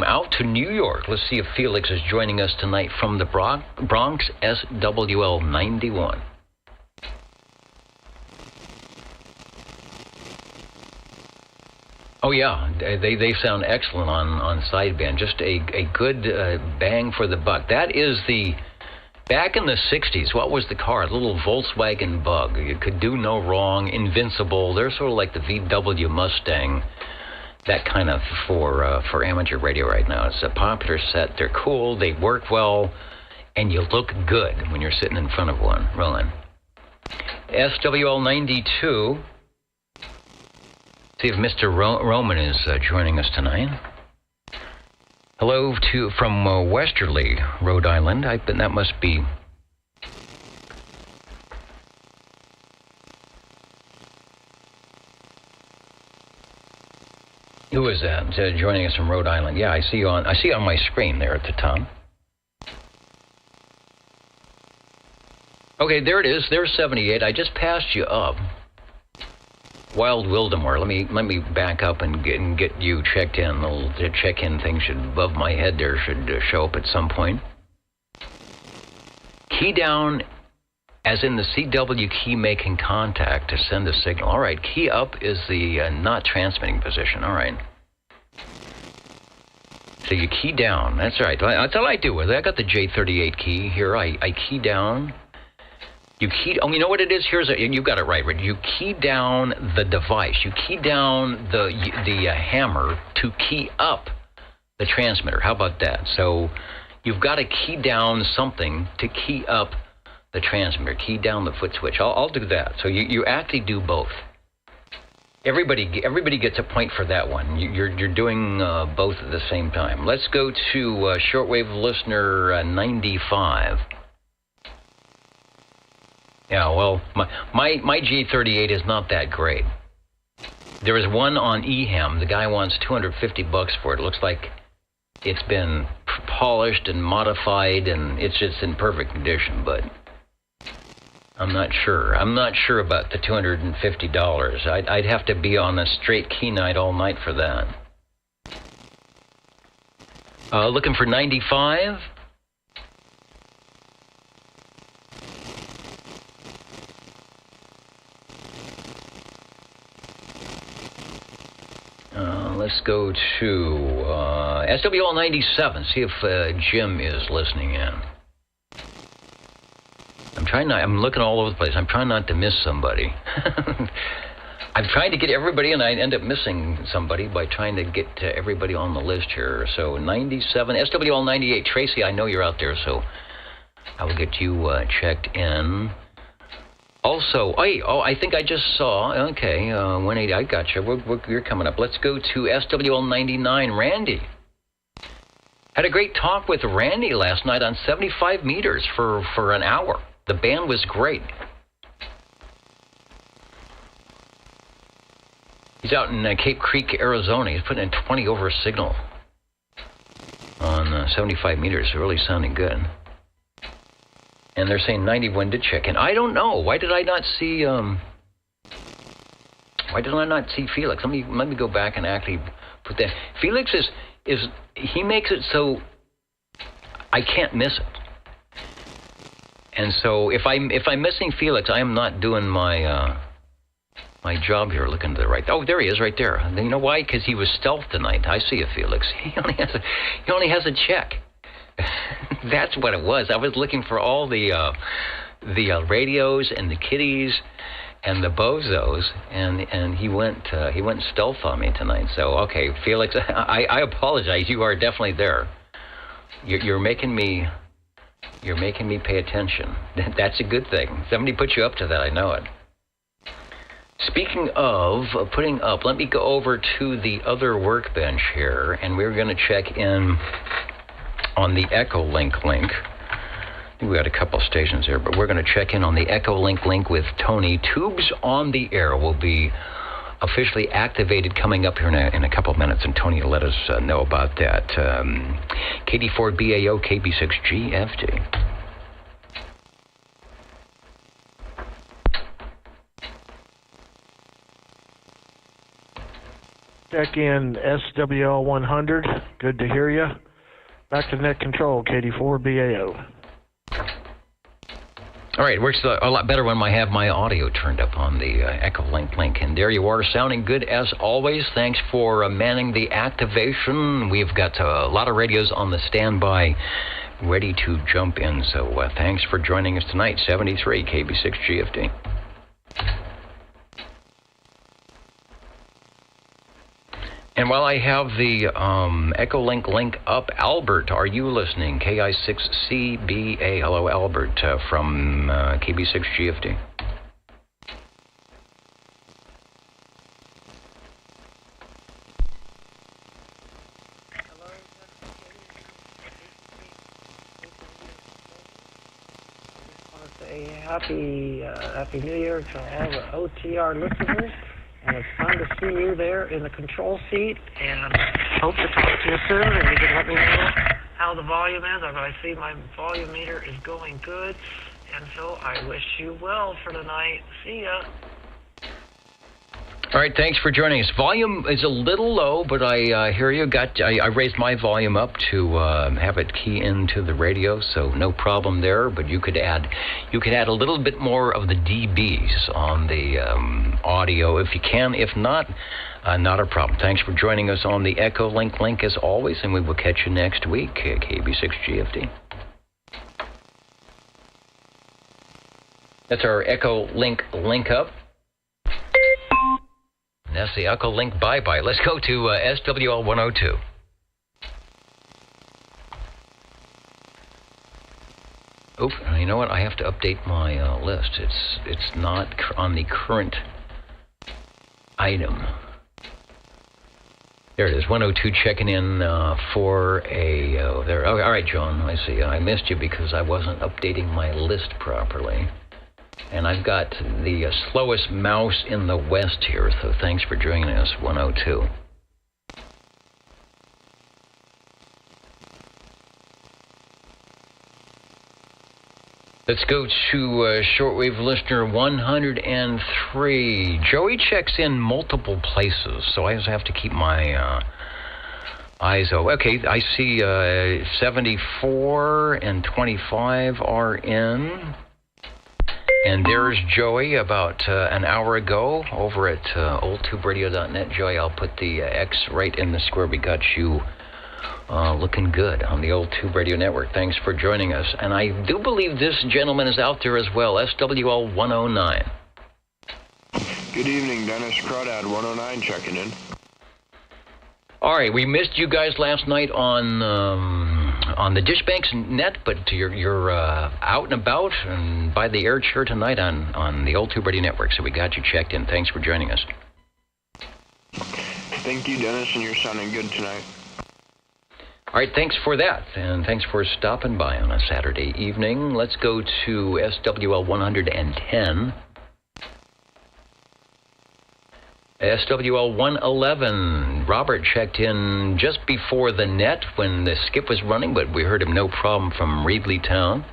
Out to New York. Let's see if Felix is joining us tonight from the Bronx, SWL 91. Oh, yeah, they sound excellent on sideband. Just a good bang for the buck. That is back in the 60s, what was the car? A little Volkswagen Bug. You could do no wrong, invincible. They're sort of like the VW Mustang, that kind of for amateur radio right now. It's a popular set. They're cool. They work well. and you look good when you're sitting in front of one. Rolling. SWL 92. See if Mr. Roman is joining us tonight. Hello from Westerly, Rhode Island. That must be. Who is that? Joining us from Rhode Island. Yeah, I see you on my screen there at the top. Okay, there it is. There's 78. I just passed you up. Wild Wildemore. Let me back up and get you checked in. The little check-in thing should above my head there should show up at some point. Key down, as in the CW key making contact to send a signal. All right. Key up is the not transmitting position. All right. So you key down. That's right. That's all I do with it. I got the J38 key here. I key down. You key. Oh, you know what it is? You got it right. You key down the device. You key down the hammer to key up the transmitter. How about that? So you've got to key down something to key up the transmitter. Key down the foot switch. I'll do that. So you actually do both. Everybody gets a point for that one. You're doing both at the same time. Let's go to shortwave listener 95. Yeah, well, my G38 is not that great. There is one on eHam. The guy wants $250 for it. It looks like it's been polished and modified, and it's just in perfect condition. But I'm not sure. I'm not sure about the $250. I'd have to be on a straight key night all night for that. Looking for 95. Let's go to SWL 97. See if Jim is listening in. I'm looking all over the place. I'm trying not to miss somebody. I'm trying to get everybody, and I end up missing somebody by trying to get everybody on the list here. So 97, SWL 98. Tracy, I know you're out there, so I will get you checked in. Also, I think I just saw, okay, 180, I got you. You're coming up. Let's go to SWL 99, Randy. Had a great talk with Randy last night on 75 meters for an hour. The band was great. He's out in Cape Creek, Arizona. He's putting in 20 over a signal on 75 meters. Really sounding good. And they're saying 91 did check in. I don't know. Why did I not see Felix? Let me go back and actually put that. Felix is he makes it so I can't miss it. And so if I'm missing Felix, I am not doing my my job here. Looking to the right. Oh, there he is, right there. And you know why? Because he was stealth tonight. I see you, Felix. He only has a check. That's what it was. I was looking for all the radios and the kitties and the bozos, and he went stealth on me tonight. So okay, Felix, I apologize. You are definitely there. You're making me pay attention. That's a good thing. Somebody put you up to that. I know it. Speaking of putting up, let me go over to the other workbench here, and we're going to check in on the EchoLink link. I think we got a couple stations there, but we're going to check in on the EchoLink link with Tony. Tubes on the Air will be officially activated coming up here in a couple minutes, and Tony will let us know about that. KD4BAO, KB6GFT. Check in SWL 100. Good to hear you. Back to net control, KD4BAO. All right, it works a lot better when I have my audio turned up on the EchoLink link. And there you are, sounding good as always. Thanks for manning the activation. We've got a lot of radios on the standby ready to jump in. So thanks for joining us tonight, 73 KB6GFD. And while I have the EchoLink link up, Albert, are you listening? KI6CBA. Hello, Albert, from KB6GFD. Happy New Year to all the OTR listeners, and it's fun to see you there in the control seat, and hope to talk to you soon, and you can let me know how the volume is. I see my volume meter is going good, and so I wish you well for tonight. See ya. All right, thanks for joining us. Volume is a little low, but I hear you. I raised my volume up to have it key into the radio, so no problem there. But you could add a little bit more of the dBs on the audio if you can. If not, not a problem. Thanks for joining us on the EchoLink link as always, and we will catch you next week at KB6GFD. That's our EchoLink link up. That's the EchoLink bye-bye. Let's go to SWL 102. Oh, you know what? I have to update my list. It's not on the current item. There it is, 102 checking in for a... there. Oh, all right, John, I see. I missed you because I wasn't updating my list properly. And I've got the slowest mouse in the West here, so thanks for joining us, 102. Let's go to shortwave listener 103. Joey checks in multiple places, so I just have to keep my eyes open. Okay, I see 74 and 25 are in. And there's Joey about an hour ago over at oldtuberadio.net. Joey, I'll put the X right in the square. We got you looking good on the Old Tube Radio Network. Thanks for joining us. And I do believe this gentleman is out there as well, SWL 109. Good evening, Dennis Crawdad, 109 checking in. All right, we missed you guys last night on the Dishbanks net, but you're out and about and by the air chair tonight on the Old Tube Radio Network, so we got you checked in. Thanks for joining us. Thank you, Dennis, and you're sounding good tonight. All right, thanks for that, and thanks for stopping by on a Saturday evening. Let's go to SWL 110. SWL 111, Robert checked in just before the net when the skip was running, but we heard him no problem from Reedley Town.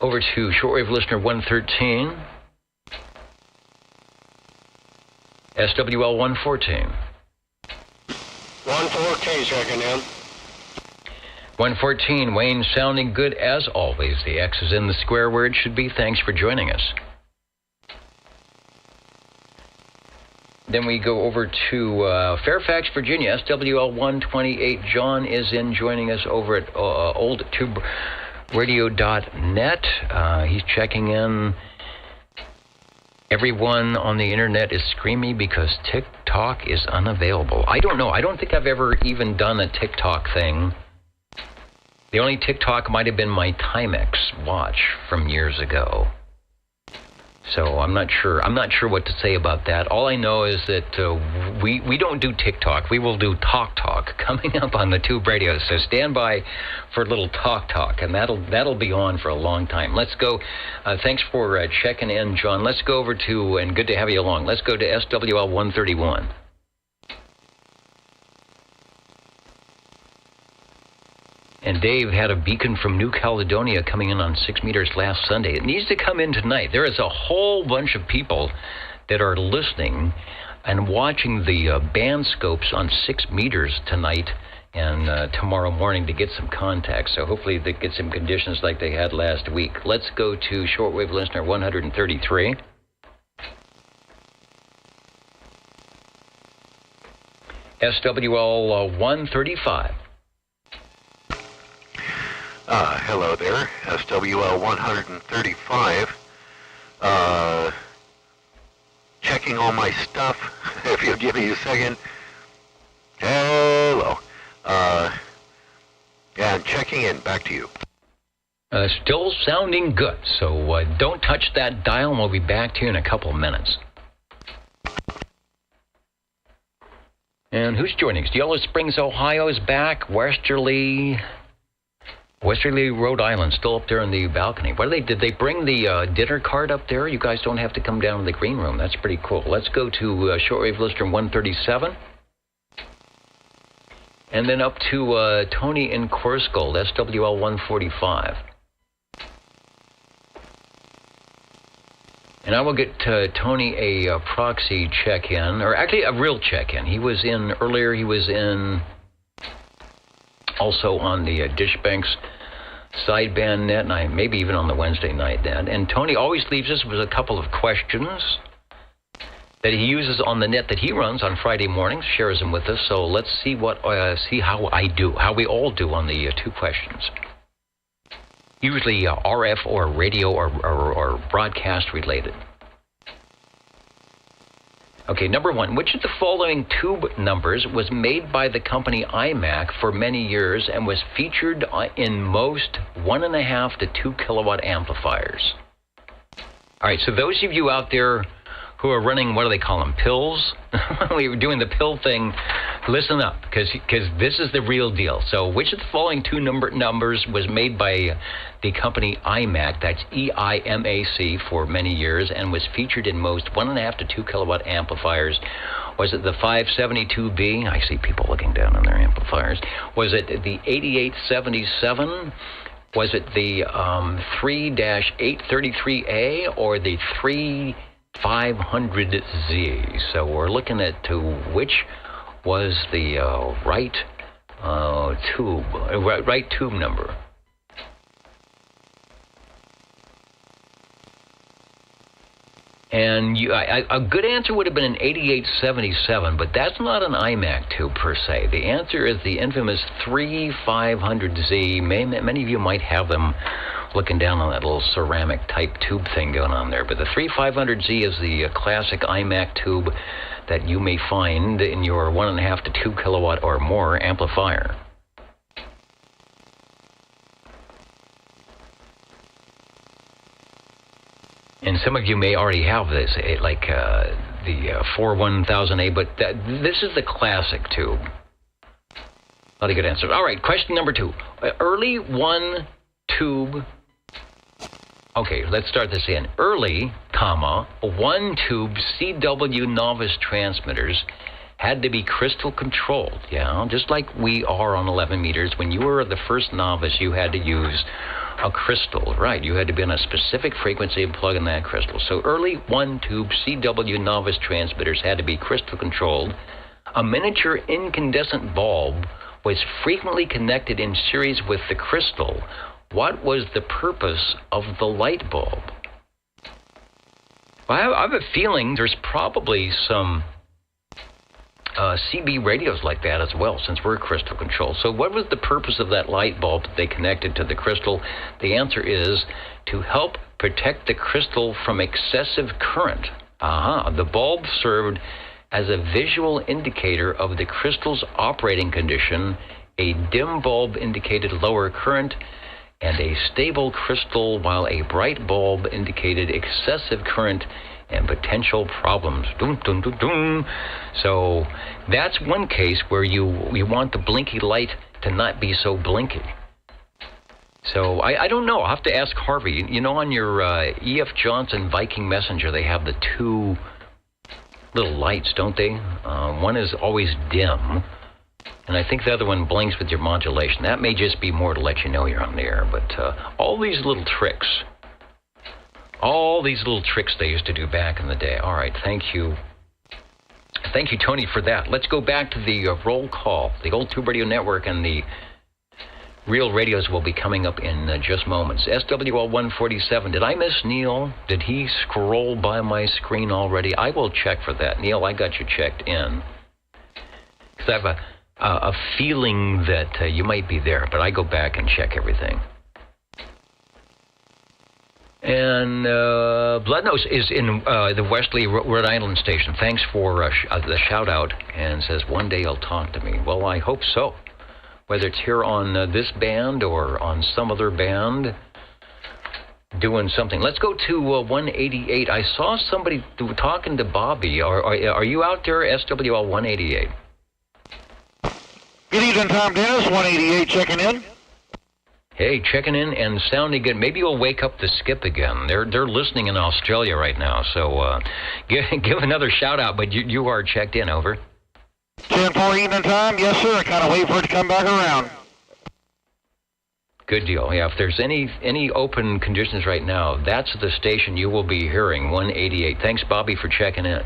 Over to shortwave listener 113. SWL 114. 114 checking in. 114, Wayne sounding good as always. The X is in the square where it should be. Thanks for joining us. Then we go over to Fairfax, Virginia, SWL 128. John is in joining us over at oldtuberadio.net. He's checking in. Everyone on the internet is screaming because TikTok is unavailable. I don't know. I don't think I've ever even done a TikTok thing. The only TikTok might have been my Timex watch from years ago. So I'm not sure what to say about that. All I know is that we don't do TikTok. We will do Talk coming up on the Tube Radio. So stand by for a little Talk, and that'll be on for a long time. Let's go. Thanks for checking in, John. Let's go over to, and good to have you along. Let's go to SWL 131. And Dave had a beacon from New Caledonia coming in on 6 meters last Sunday. It needs to come in tonight. There is a whole bunch of people that are listening and watching the band scopes on 6 meters tonight and tomorrow morning to get some contact. So hopefully they get some conditions like they had last week. Let's go to shortwave listener 133. SWL 135. Hello there, SWL 135. Checking all my stuff if you'll give me a second. Hello. Yeah, I'm checking in. Back to you. Still sounding good, so don't touch that dial, and we'll be back to you in a couple of minutes. And who's joining us? Yellow Springs, Ohio is back. Westerly, Rhode Island, still up there in the balcony. Did they bring the dinner cart up there? You guys don't have to come down to the green room. That's pretty cool. Let's go to shortwave listener 137. And then up to Tony in Corscold, SWL 145. And I will get Tony a proxy check-in, or actually a real check-in. He was in earlier. He was in also on the Dishbanks sideband net, and maybe even on the Wednesday night net. And Tony always leaves us with a couple of questions that he uses on the net that he runs on Friday mornings, shares them with us. So let's see how I do, how we all do on the two questions. Usually RF or radio or broadcast related. Okay, number one, which of the following tube numbers was made by the company iMac for many years and was featured in most 1.5 to 2 kilowatt amplifiers? All right, so those of you out there who are running, what do they call them, pills? We were doing the pill thing. Listen up, because this is the real deal. So which of the following two numbers was made by the company iMac, that's EIMAC, for many years and was featured in most 1.5 to 2 kilowatt amplifiers? Was it the 572B? I see people looking down on their amplifiers. Was it the 8877? Was it the 3-833A or the 500Z? So we're looking at which was the right tube number. And a good answer would have been an 8877, but that's not an iMac tube per se. The answer is the infamous 3500Z. Many of you might have them looking down on that little ceramic type tube thing going on there. But the 3500Z is the classic iMac tube that you may find in your 1.5 to 2 kilowatt or more amplifier. And some of you may already have this, like the 41000A, but this is the classic tube. Not a good answer. All right, question number two. Early one tube. Okay, let's start this in. Early, one tube CW novice transmitters had to be crystal controlled. Yeah, just like we are on 11 meters. When you were the first novice, you had to use a crystal, right? You had to be on a specific frequency and plug in that crystal. So early one tube CW novice transmitters had to be crystal controlled. A miniature incandescent bulb was frequently connected in series with the crystal. What was the purpose of the light bulb? Well, I have a feeling there's probably some CB radios like that as well, since we're crystal controlled. So what was the purpose of that light bulb that they connected to the crystal? The answer is to help protect the crystal from excessive current. The bulb served as a visual indicator of the crystal's operating condition. A dim bulb indicated lower current and a stable crystal, while a bright bulb indicated excessive current and potential problems. Dun, dun, dun, dun. So that's one case where you want the blinky light to not be so blinky. So I don't know. I'll have to ask Harvey. You know, on your E.F. Johnson Viking Messenger, they have the two little lights, don't they? One is always dim, and I think the other one blinks with your modulation. That may just be more to let you know you're on the air, but all these little tricks they used to do back in the day. All right, thank you. Thank you, Tony, for that. Let's go back to the roll call. The old Tube Radio Network and the real radios will be coming up in just moments. SWL 147. Did I miss Neil? Did he scroll by my screen already? I will check for that. Neil, I got you checked in. Because I have a feeling that you might be there, but I go back and check everything. And Bloodnose is in the Wesley, Rhode Island station. Thanks for the shout-out, and says, one day he'll talk to me. Well, I hope so. Whether it's here on this band or on some other band, doing something. Let's go to 188. I saw somebody talking to Bobby. Are you out there, SWL 188? Good evening, Tom Dennis, 188 checking in. Hey, checking in and sounding good. Maybe you'll wake up the skip again. They're listening in Australia right now, so give another shout out. But you are checked in. Over. 10-4 evening time, yes sir. I kind of wait for it to come back around. Good deal. Yeah, if there's any open conditions right now, that's the station you will be hearing. 188. Thanks, Bobby, for checking in.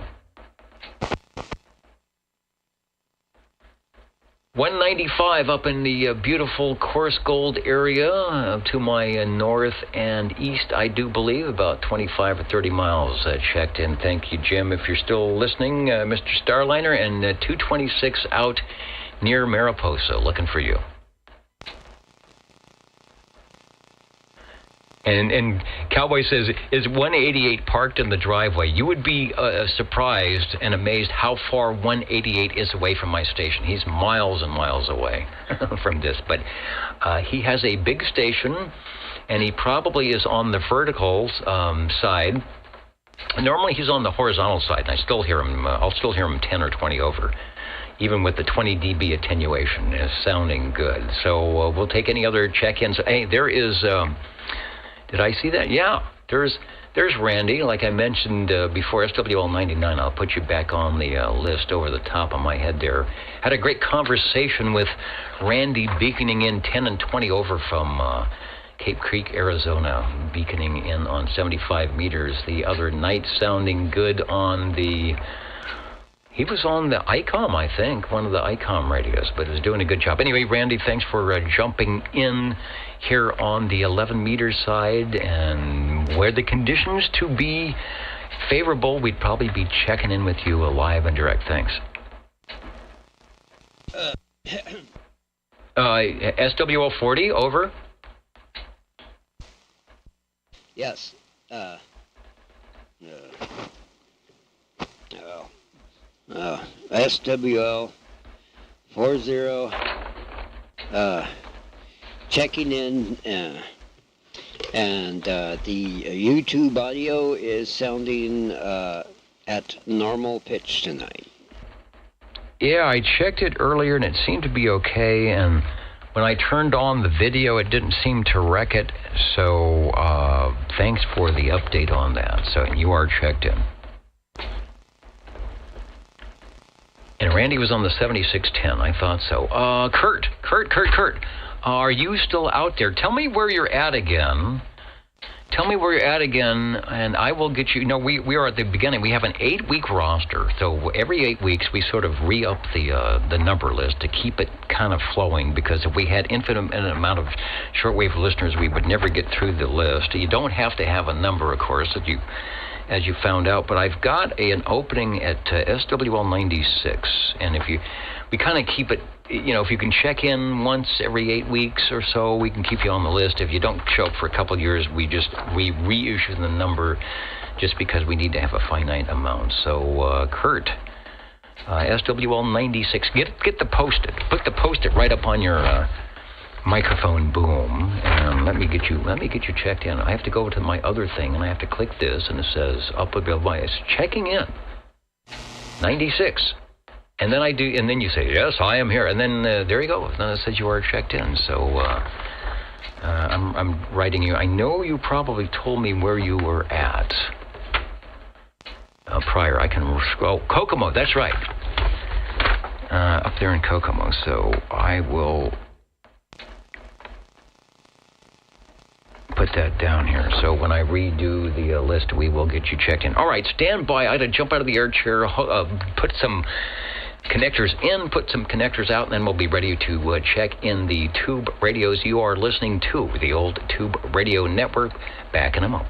195 up in the beautiful Coarse Gold area to my north and east, I do believe, about 25 or 30 miles checked in. Thank you, Jim, if you're still listening, Mr. Starliner, and 226 out near Mariposa, looking for you. And Cowboy says, is 188 parked in the driveway? You would be surprised and amazed how far 188 is away from my station. He's miles and miles away from this. But he has a big station, and he probably is on the vertical side. Normally he's on the horizontal side, and I still hear him. I'll still hear him 10 or 20 over. Even with the 20 dB attenuation, is sounding good. So we'll take any other check-ins. Hey, there is... did I see that? Yeah, there's Randy. Like I mentioned before, SWL 99. I'll put you back on the list over the top of my head there. Had a great conversation with Randy beaconing in 10 and 20 over from Cape Creek, Arizona, beaconing in on 75 meters the other night, sounding good on the... He was on the ICOM, I think, one of the ICOM radios, but is doing a good job. Anyway, Randy, thanks for jumping in here on the 11-meter side, and where the conditions to be favorable, we'd probably be checking in with you live and direct. Thanks. SWL 40, over. Yes. SWL 40, checking in, and the YouTube audio is sounding at normal pitch tonight. Yeah, I checked it earlier and it seemed to be okay, and when I turned on the video it didn't seem to wreck it, so thanks for the update on that. So you are checked in. And Randy was on the 7610. I thought so. Kurt. Are you still out there? Tell me where you're at again. And I will get you. We are at the beginning. We have an 8-week roster. So every 8 weeks, we sort of re-up the number list to keep it kind of flowing, because if we had infinite amount of shortwave listeners, we would never get through the list. You don't have to have a number, of course, as you found out, but I've got an opening at SWL 96, and we kind of keep it, if you can check in once every 8 weeks or so, we can keep you on the list. If you don't show up for a couple of years, we reissue the number just because we need to have a finite amount. So, Kurt, SWL 96, get the post-it, put the post-it right up on your microphone boom, and let me get you checked in. I have to go to my other thing, and I have to click this, and it says upload device checking in 96, and then and then you say, yes, I am here, and then there you go, and then it says you are checked in. So I'm writing you. I know you probably told me where you were at prior. I can scroll. Kokomo, that's right, up there in Kokomo. So I will put that down here. So when I redo the list, we will get you checked in. All right, stand by. I got to jump out of the air chair, put some connectors in, put some connectors out, and then we'll be ready to check in the tube radios. You are listening to the old Tube Radio Network. Back in a moment.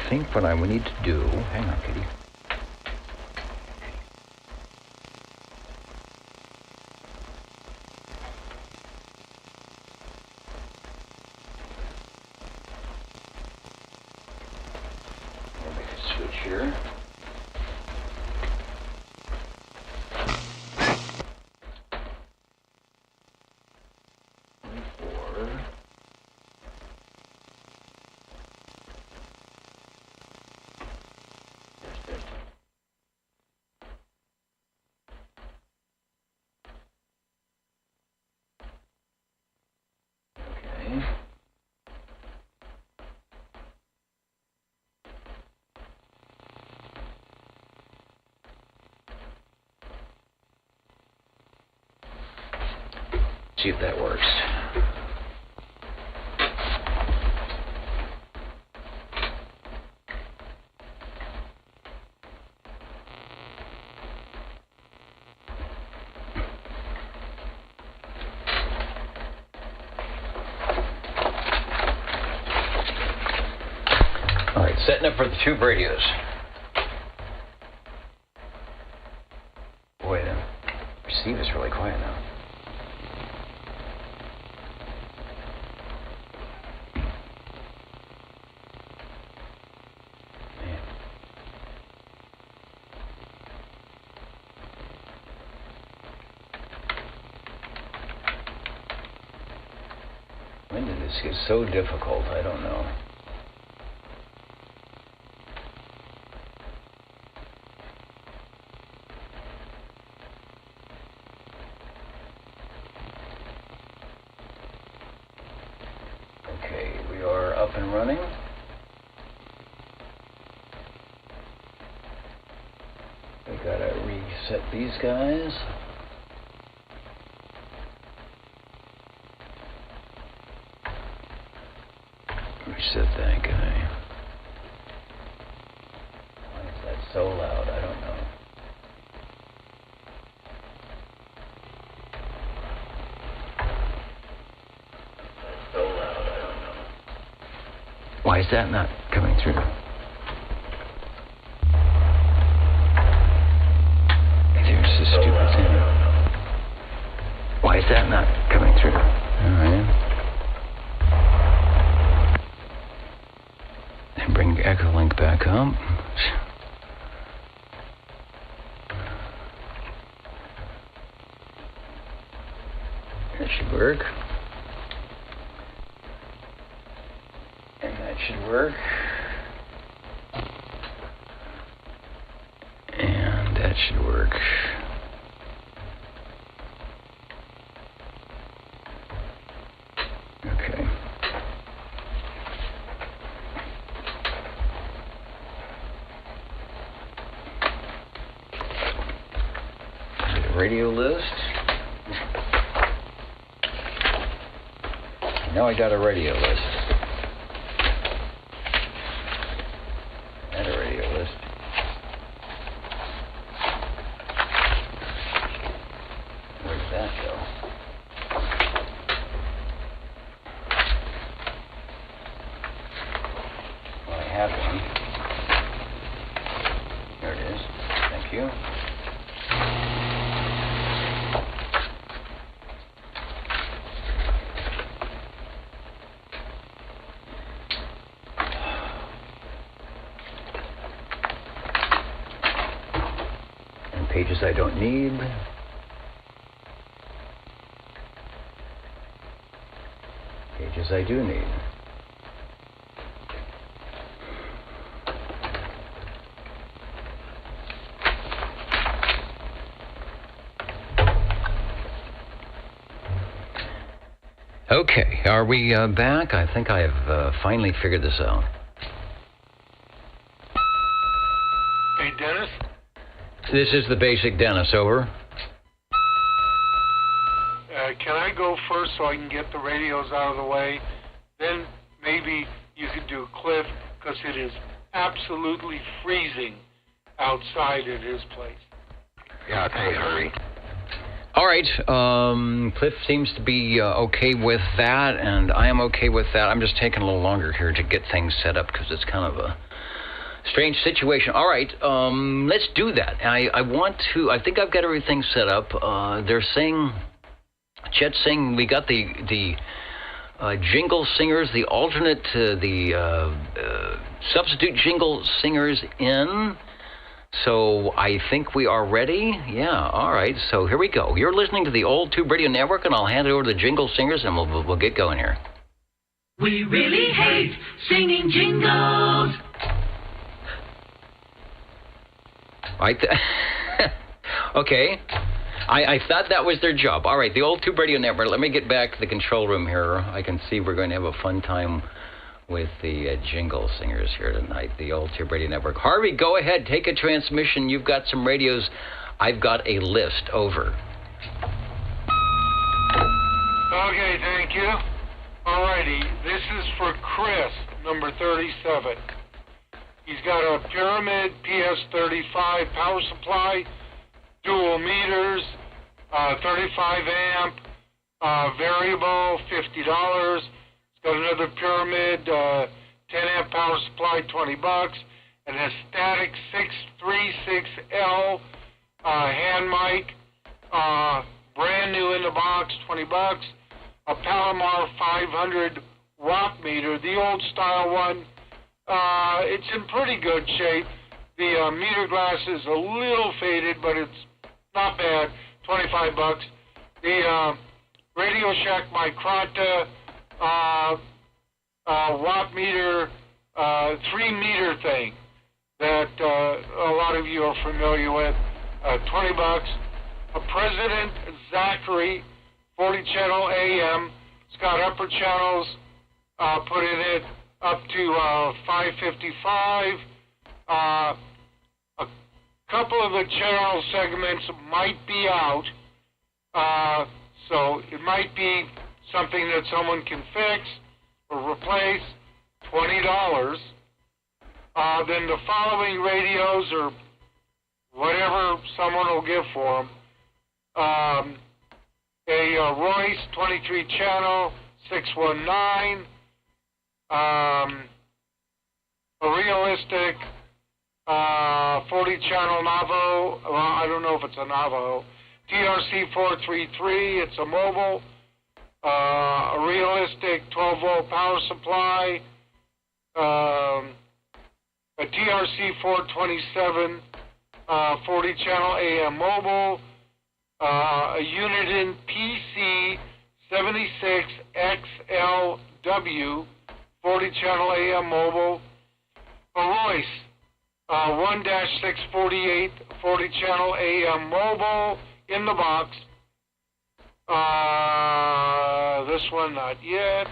think what I would need to do... Hang on, Kitty. Switch here. See if that works. All right, setting up for the tube radios. Boy, the receive is really quiet now. When did this get so difficult? I don't know. Okay, we are up and running. We gotta reset these guys. Reset that guy. Why is that so loud? I don't know. That's so loud, I don't know. Why is that not coming through? There's the stupid thing. Why is that not coming through? All right. Bring EchoLink back up. That should work. And that should work. And that should work. Okay. Radio list. Now I got a radio list. And a radio list. Where did that go? Well, I have one. There it is. Thank you. Pages I don't need. Pages I do need. Okay, are we back? I think I have finally figured this out. Hey, Dennis? This is the basic Dennis, over. Can I go first so I can get the radios out of the way? Then maybe you could do Cliff, because it is absolutely freezing outside at his place. Yeah, okay, hurry. All right, Cliff seems to be okay with that, and I am okay with that. I'm just taking a little longer here to get things set up, because it's kind of a Strange situation. All right, let's do that. I think I've got everything set up. They're saying, Chet's saying we got the jingle singers, the alternate, substitute jingle singers in. So I think we are ready. Yeah, all right. So here we go. You're listening to the Old Tube Radio Network, and I'll hand it over to the jingle singers, and we'll get going here. We really hate singing jingles. Right. Okay. I thought that was their job. All right, the Old Tube Radio Network. Let me get back to the control room here. I can see we're going to have a fun time with the jingle singers here tonight, the Old Tube Radio Network. Harvey, go ahead. Take a transmission. You've got some radios. I've got a list. Over. Okay, thank you. Alrighty, this is for Chris, number 37. He's got a Pyramid PS35 power supply, dual meters, 35 amp, variable, $50. It's got another Pyramid, 10 amp power supply, $20, and a static 636L hand mic, brand new in the box, $20. A Palomar 500 watt meter, the old style one. It's in pretty good shape. The meter glass is a little faded, but it's not bad, $25. The Radio Shack Microta watt meter, 3-meter thing that a lot of you are familiar with, $20. A President Zachary 40-channel AM. It's got upper channels put in it up to 555. A couple of the channel segments might be out, so it might be something that someone can fix or replace, $20. Then the following radios or whatever someone will give for them. A Royce 23-channel 619, a realistic 40-channel Navajo. Well, I don't know if it's a Navajo. TRC 433. It's a mobile. A realistic 12-volt power supply. A TRC 427 40-channel AM mobile. A Uniden PC 76XLW 40-channel AM mobile. A Royce 1-648 40-channel AM mobile in the box. This one not yet.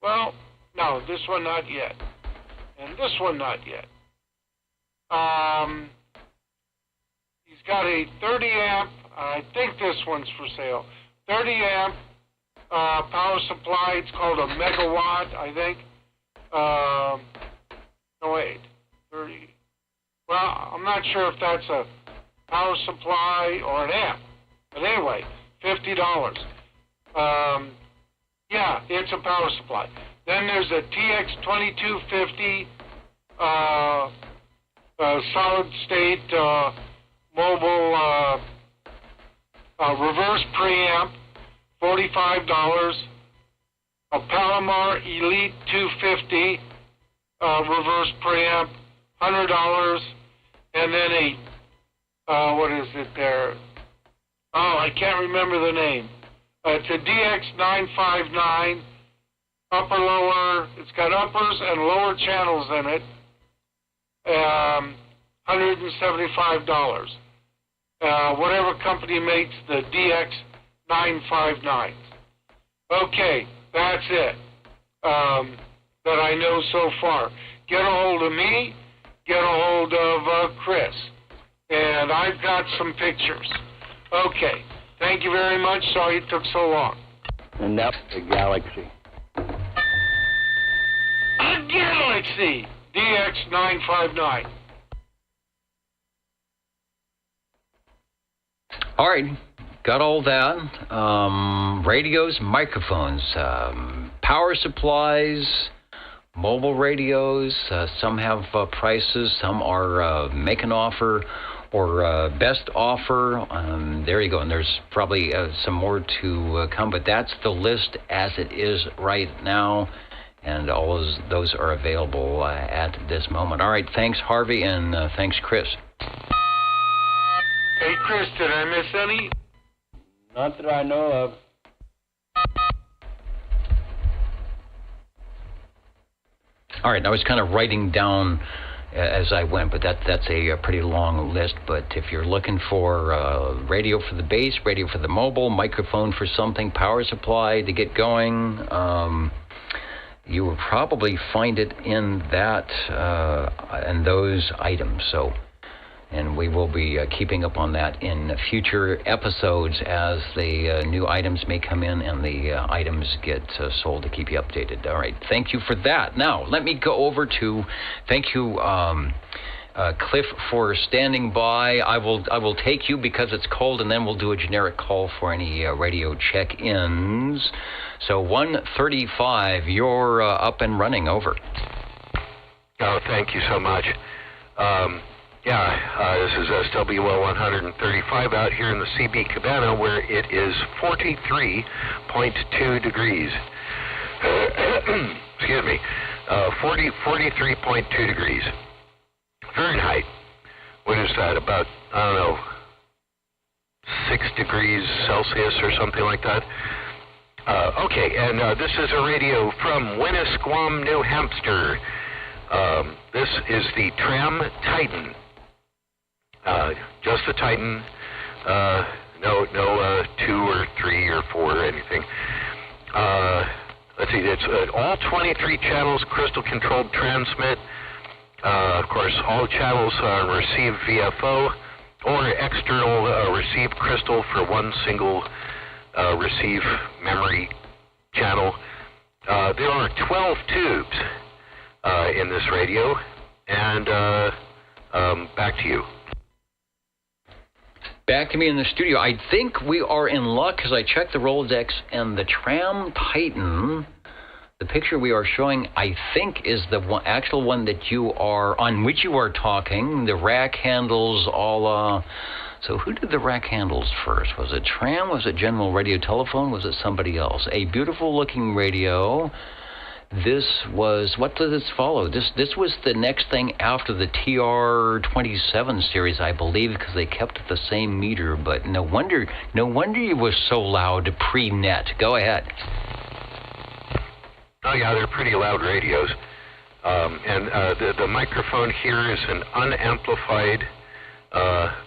Well, no, this one not yet. And this one not yet. He's got a 30 amp, I think this one's for sale, 30 amp power supply. It's called a megawatt, I think. No, wait, 30. Well, I'm not sure if that's a power supply or an amp. But anyway, $50. Yeah, it's a power supply. Then there's a TX2250 solid state mobile reverse preamp, $45. A Palomar Elite 250 reverse preamp, $100. And then what is it there? Oh, I can't remember the name. It's a DX959, upper, lower. It's got uppers and lower channels in it. $175. Whatever company makes the DX959. Okay, that's it that I know so far. Get a hold of me, get a hold of Chris, and I've got some pictures. Okay, thank you very much. Sorry it took so long. And that's the Galaxy. A Galaxy DX959. All right, got all that. Radios, microphones, power supplies, mobile radios. Some have prices. Some are make an offer or best offer. There you go. And there's probably some more to come, but that's the list as it is right now. And all those are available at this moment. All right, thanks, Harvey, and thanks, Chris. Hey, Chris, did I miss any? Not that I know of. All right, I was kind of writing down as I went, but that's a pretty long list. But if you're looking for radio for the base, radio for the mobile, microphone for something, power supply to get going, you will probably find it in that and those items. So, and we will be keeping up on that in future episodes as the new items may come in and the items get sold to keep you updated. All right, thank you for that. Now, let me go over to thank you, Cliff, for standing by. I will take you because it's cold, and then we'll do a generic call for any radio check-ins. So 135, you're up and running. Over. Oh, thank you so much. This is SWL 135 out here in the CB Cabana, where it is 43.2 degrees. Excuse me. 43.2 degrees. Fahrenheit. What is that? About, 6 degrees Celsius or something like that. Okay, and this is a radio from Winnisquam, New Hampshire. This is the Tram Titan. Just the Titan. No 2 or 3 or 4 or anything. Let's see, it's all 23 channels, crystal-controlled transmit. Of course, all channels receive VFO or external receive crystal for one single receive memory channel. There are 12 tubes in this radio, and back to you. Back to me in the studio. I think we are in luck because I checked the Rolodex, and the Tram Titan, the picture we are showing, I think is the actual one that you are, on which you are talking. The rack handles all, so who did the rack handles first? Was it Tram? Was it General Radio Telephone? Was it somebody else? A beautiful looking radio. This was, what does this follow? This was the next thing after the TR-27 series, I believe, because they kept the same meter. But no wonder it was so loud pre-net. Go ahead. Oh yeah, they're pretty loud radios. And the microphone here is an unamplified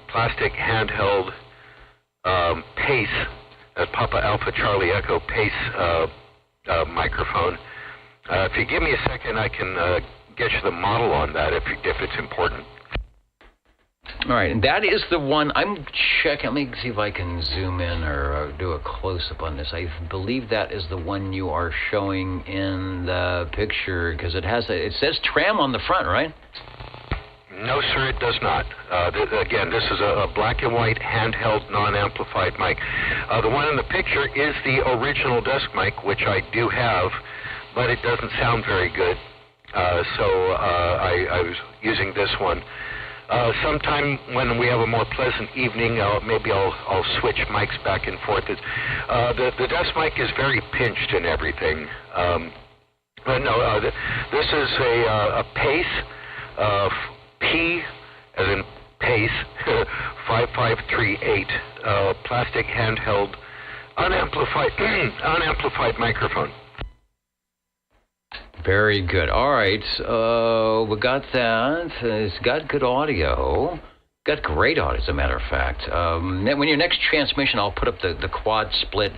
plastic handheld Pace, Papa Alpha Charlie Echo Pace microphone. If you give me a second, I can get you the model on that if it's important. All right, and that is the one I'm checking. Let me see if I can zoom in or do a close-up on this. I believe that is the one you are showing in the picture because it says Tram on the front, right? No, sir, it does not. Again, this is a black and white handheld non-amplified mic. The one in the picture is the original desk mic, which I do have, but it doesn't sound very good. So I was using this one. Sometime when we have a more pleasant evening, maybe I'll switch mics back and forth. The desk mic is very pinched and everything. But no, this is a Pace, P as in Pace, 5538, plastic handheld, unamplified microphone. Very good. All right, we got that. It's got good audio. Got great audio, as a matter of fact. When your next transmission, I'll put up the quad split.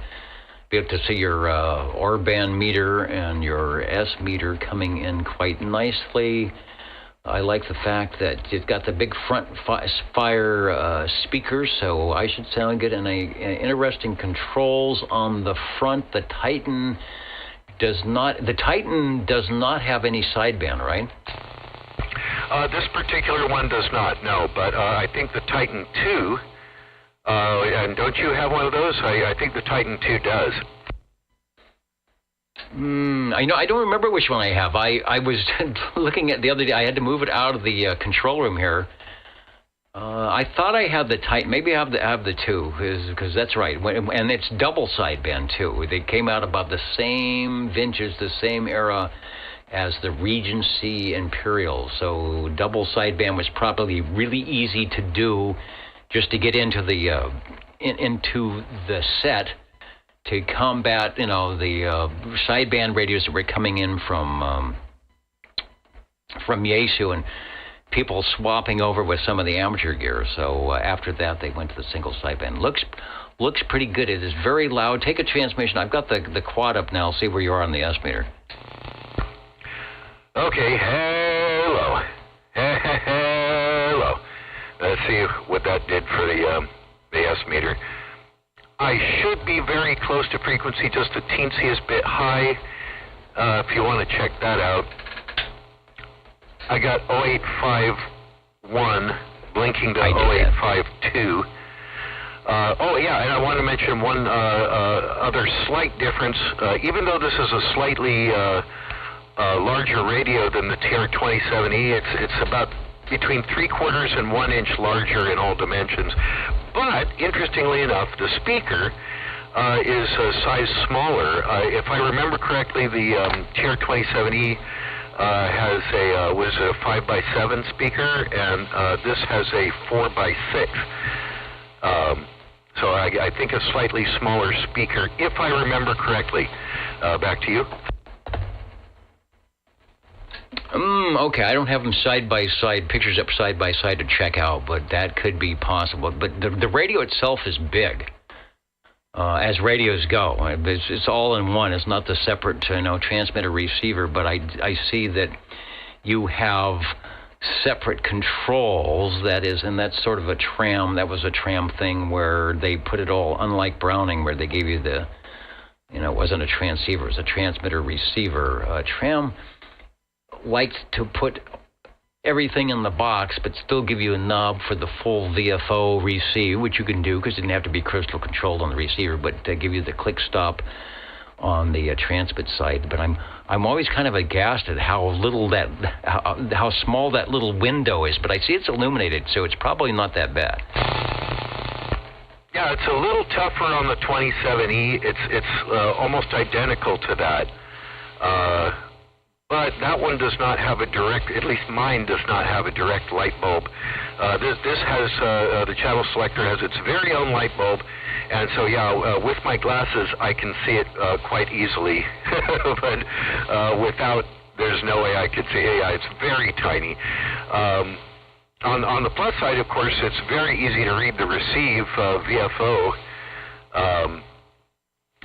Be able to see your R band meter and your S meter coming in quite nicely. I like the fact that it's got the big front fire speakers, so I should sound good. And interesting controls on the front. The Titan does not have any sideband, right? This particular one does not, no. But I think the Titan 2, and don't you have one of those? I think the Titan 2 does. I know. I don't remember which one I have. I was looking at the other day. I had to move it out of the control room here. I thought I had the Titan. Maybe I have the 2, because that's right. And it's double sideband too. They came out about the same vintage, the same era as the Regency Imperial. So double sideband was probably really easy to do, just to get into the set to combat, the sideband radios that were coming in from Yaesu, and people swapping over with some of the amateur gear. So after that, they went to the single sideband. Looks pretty good. It is very loud. Take a transmission. I've got the quad up now. See where you are on the S meter. Okay, hello. Hello. Let's see what that did for the S meter. I should be very close to frequency, just a teensiest bit high. If you want to check that out. I got 0851 blinking to 0852. And I want to mention one other slight difference. Even though this is a slightly larger radio than the TR27E, it's about between 3/4 and 1 inch larger in all dimensions. But interestingly enough, the speaker is a size smaller. If I remember correctly, the TR27E has was a 5x7 speaker, and this has a 4x6. So I think a slightly smaller speaker, if I remember correctly. Back to you. Okay, I don't have them side by side, pictures up side by side to check out, but that could be possible. But the radio itself is big. As radios go, it's all in one. It's not the separate, transmitter receiver. But I see that you have separate controls. And that's sort of a tram. That was a tram thing where they put it all, unlike Browning, where they gave you the, it wasn't a transceiver, it was a transmitter receiver. Tram liked to put everything in the box, but still give you a knob for the full VFO receive, which you can do because it didn't have to be crystal controlled on the receiver, but give you the click stop on the transmit side. But I'm always kind of aghast at how little how small that little window is. But I see it's illuminated, so it's probably not that bad. Yeah, it's a little tougher on the 27E. It's almost identical to that. But that one does not have a direct, at least mine does not have a direct light bulb. This has, the channel selector has its very own light bulb. And so, with my glasses, I can see it quite easily. But without, there's no way I could see it. Yeah, it's very tiny. On the plus side, of course, it's very easy to read the receive VFO.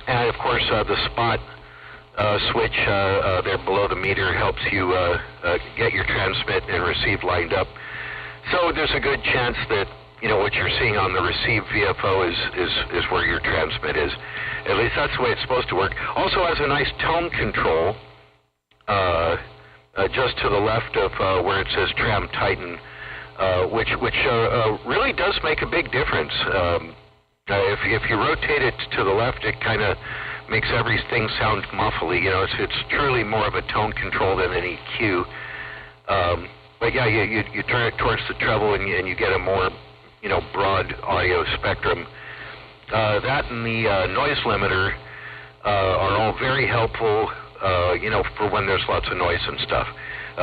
And, of course, the spot switch there below the meter helps you get your transmit and receive lined up. So there's a good chance that what you're seeing on the receive VFO is where your transmit is. At least that's the way it's supposed to work. Also has a nice tone control just to the left of where it says Tram Titan, which really does make a big difference. If you rotate it to the left, it kind of makes everything sound muffly. It's truly more of a tone control than an EQ. But yeah, you turn it towards the treble and you get a more, broad audio spectrum. That and the noise limiter are all very helpful, for when there's lots of noise and stuff.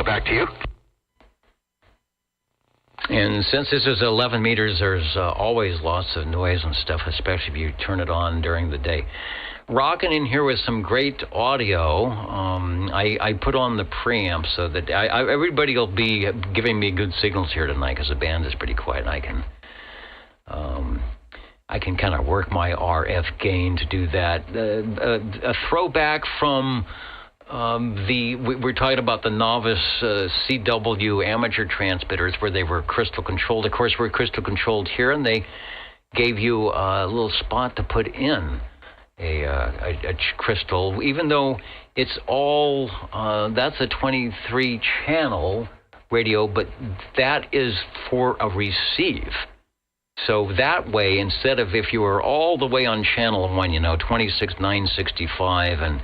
Back to you. And since this is 11 meters, there's always lots of noise and stuff, especially if you turn it on during the day. Rocking in here with some great audio. I put on the preamp so that everybody will be giving me good signals here tonight because the band is pretty quiet. And I can kind of work my RF gain to do that. A throwback from we're talking about the novice CW amateur transmitters where they were crystal controlled. Of course, we're crystal controlled here, and they gave you a little spot to put in a crystal, even though it's all that's a 23 channel radio, but that is for a receive. So that way, instead of if you were all the way on channel 1, 26, 965 and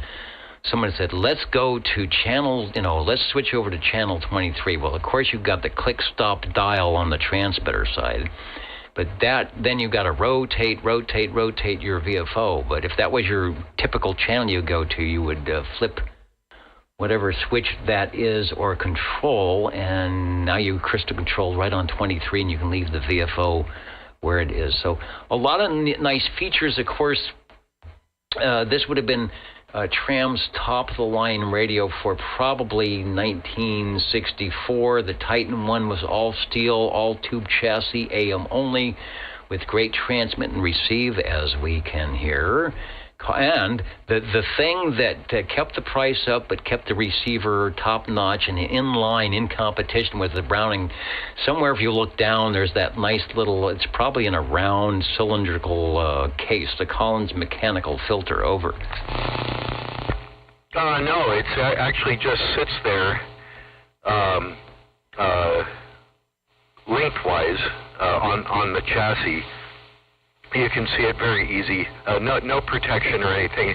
someone said, let's go to channel, let's switch over to channel 23. Well, of course, you've got the click-stop dial on the transmitter side. But then you've got to rotate your VFO. But if that was your typical channel you go to, you would flip whatever switch that is or control, and now you crystal control right on 23, and you can leave the VFO where it is. So a lot of nice features, of course. This would have been Tram's top-of-the-line radio for probably 1964. The Titan 1 was all steel, all tube chassis, AM only, with great transmit and receive, as we can hear. And the thing that kept the price up but kept the receiver top-notch and in line, in competition with the Browning, somewhere if you look down, there's that nice little, it's probably in a round cylindrical case, the Collins mechanical filter over. No, it actually just sits there lengthwise on the chassis. You can see it very easy. No protection or anything.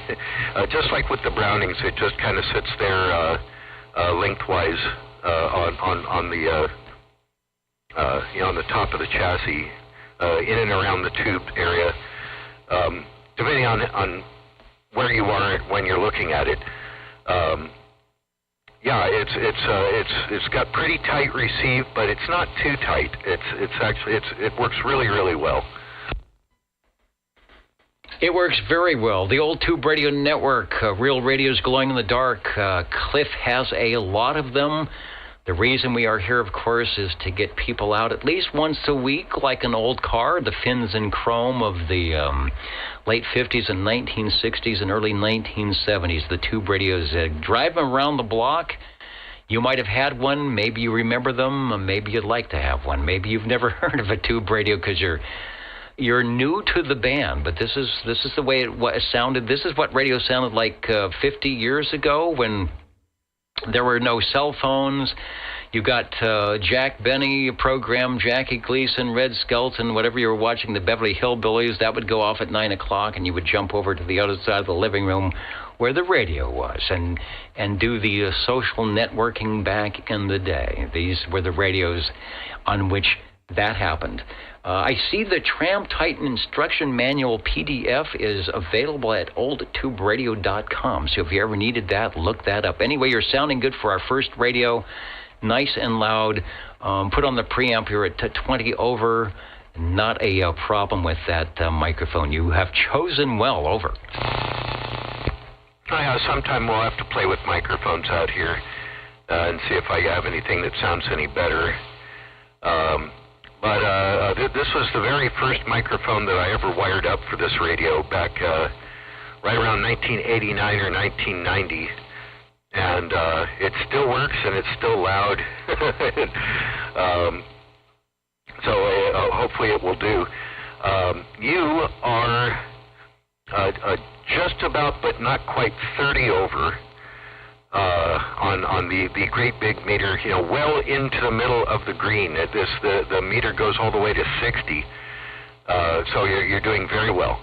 Just like with the Brownings, it just kind of sits there lengthwise on the on the top of the chassis, in and around the tube area, depending on where you are when you're looking at it. It's got pretty tight receive, but it's not too tight. It works really, really well. It works very well. The old Tube Radio Network, real radios glowing in the dark. Cliff has a lot of them. The reason we are here, of course, is to get people out at least once a week, like an old car, the fins and chrome of the late 50s and 1960s and early 1970s. The tube radios, drive them around the block. You might have had one. Maybe you remember them. Maybe you'd like to have one. Maybe you've never heard of a tube radio because you're new to the band, but this is the way it sounded. This is what radio sounded like 50 years ago when there were no cell phones. You got Jack Benny program, Jackie Gleason, Red Skelton, whatever you were watching, the Beverly Hillbillies. That would go off at 9 o'clock, and you would jump over to the other side of the living room where the radio was and do the social networking back in the day. These were the radios on which that happened. I see the Tram Titan instruction manual PDF is available at oldtuberadio.com. So if you ever needed that, look that up. Anyway, you're sounding good for our first radio. Nice and loud. Put on the preamp here at 20 over. Not a problem with that microphone. You have chosen well, over. Sometime we'll have to play with microphones out here and see if I have anything that sounds any better. But this was the very first microphone that I ever wired up for this radio back right around 1989 or 1990. And it still works, and it's still loud. So hopefully it will do. You are just about, but not quite 30 over on the great big meter, well into the middle of the green. The meter goes all the way to 60. So you're doing very well.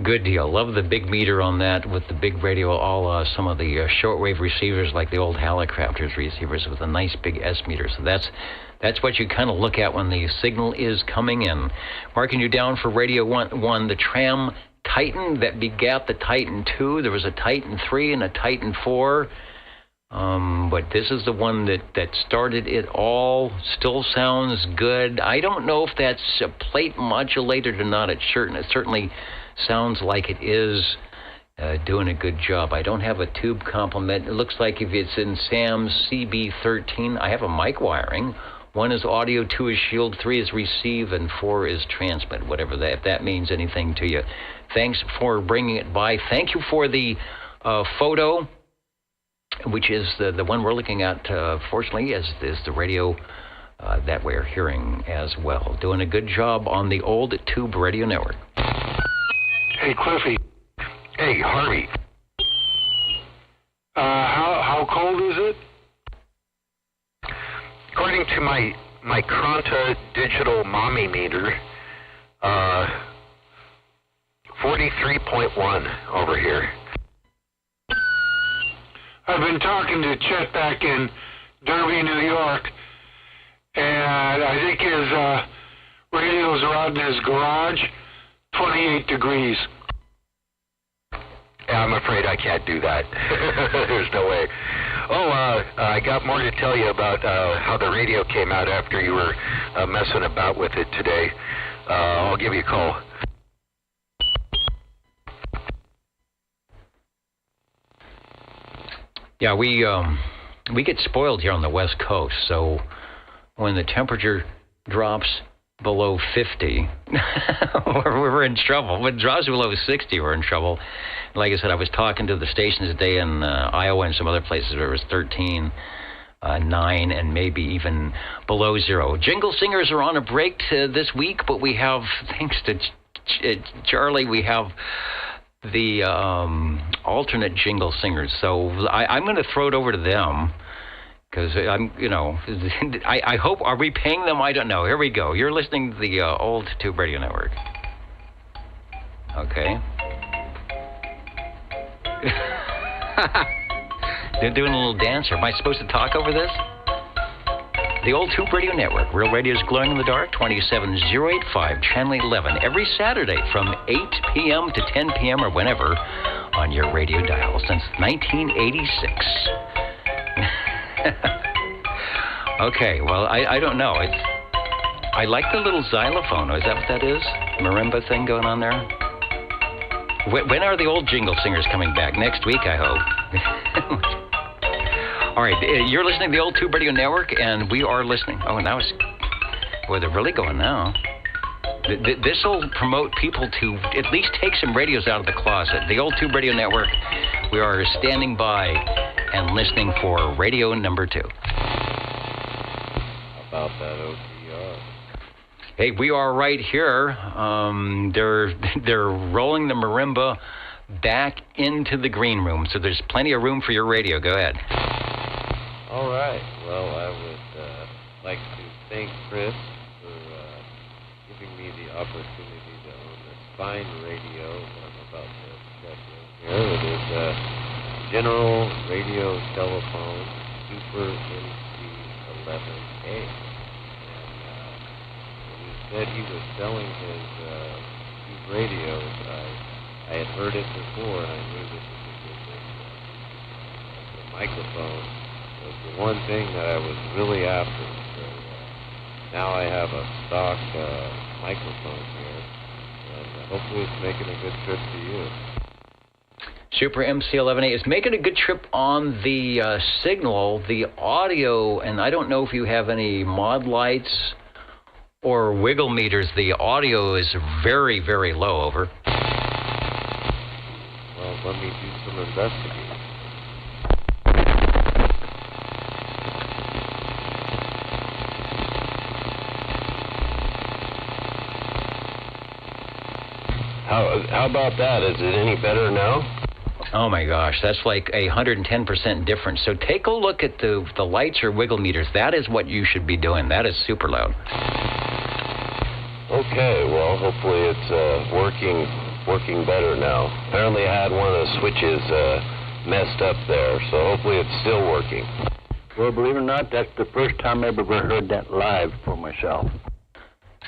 Good deal. Love the big meter on that with the big radio, all some of the shortwave receivers like the old Hallicrafters receivers with a nice big S meter. So that's what you kind of look at when the signal is coming in. Marking you down for Radio 1, the Tram Titan that begat the Titan 2. There was a Titan 3 and a Titan 4. But this is the one that started it all. Still sounds good. I don't know if that's a plate modulated or not. It certainly sounds like it is doing a good job. I don't have a tube complement. It looks like if it's in Sam's CB13, I have a mic wiring. 1 is audio, 2 is shield, 3 is receive, and 4 is transmit, whatever that, if that means anything to you. Thanks for bringing it by. Thank you for the photo, which is the one we're looking at, fortunately, is the radio that we're hearing as well. Doing a good job on the old Tube Radio Network. Hey, Cliffy. Hey, Harvey. How cold is it? According to my Kranta digital mommy meter, 43.1 over here. I've been talking to Chet back in Derby, New York, and I think his radios are out in his garage, 28 degrees. Yeah, I'm afraid I can't do that. There's no way. Oh, I got more to tell you about how the radio came out after you were messing about with it today. I'll give you a call. Yeah, we get spoiled here on the West Coast, so when the temperature drops below 50, we're in trouble. When it drops below 60, we're in trouble. Like I said, I was talking to the stations today in Iowa and some other places where it was 13, 9, and maybe even below 0. Jingle singers are on a break this week, but we have, thanks to Charlie, we have the alternate jingle singers. So I'm going to throw it over to them. Because I hope, are we paying them? I don't know. Here we go. You're listening to the old Tube Radio Network. Okay. They're doing a little dance here. Am I supposed to talk over this? The old Tube Radio Network. Real Radio's Glowing in the Dark, 27085, Channel 11. Every Saturday from 8 p.m. to 10 p.m. or whenever on your radio dial since 1986. Okay, well, I don't know. I like the little xylophone. Is that what that is? Marimba thing going on there? When are the old jingle singers coming back? Next week, I hope. All right, you're listening to the old Tube Radio Network, and we are listening. Oh, now it's... Boy, they're really going now. This will promote people to at least take some radios out of the closet. The old Tube Radio Network, we are standing by and listening for radio number 2. How about that OTR? Hey, we are right here. They're rolling the marimba back into the green room, so there's plenty of room for your radio. Go ahead. All right. Well, I would like to thank Chris for giving me the opportunity to own this fine radio that I'm about to check in here. It is General Radio Telephone Super MC11A. And when he said he was selling his Tube radios, I had heard it before, and I knew this was a good business. The microphone was the one thing that I was really after. So now I have a stock microphone here, and hopefully it's making a good trip to you. Super MC11A is making a good trip on the signal, the audio, and I don't know if you have any mod lights or wiggle meters. The audio is very, very low, over. Well, let me do some investigating. How about that? Is it any better now? Oh my gosh, that's like 110% difference. So take a look at the lights or wiggle meters. That is what you should be doing. That is super loud. Okay, well, hopefully it's working better now. Apparently I had one of the switches messed up there, so hopefully it's still working. Well, believe it or not, that's the first time I've ever heard that live for myself.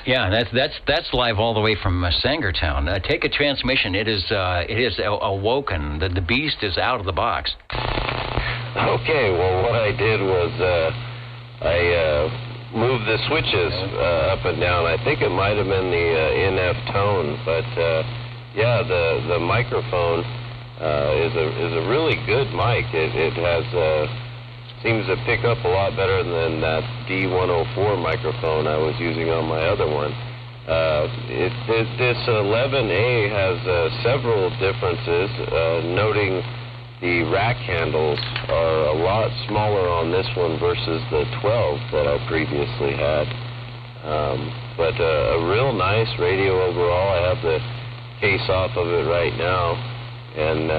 Yeah, that's live all the way from Sangertown. Take a transmission. It is awoken. The beast is out of the box. Okay, well, what I did was I moved the switches up and down. I think it might have been the NF tone, but yeah, the microphone is a really good mic. It has seems to pick up a lot better than that D104 microphone I was using on my other one. This 11A has several differences, noting the rack handles are a lot smaller on this one versus the 12 that I previously had. But a real nice radio overall. I have the case off of it right now. And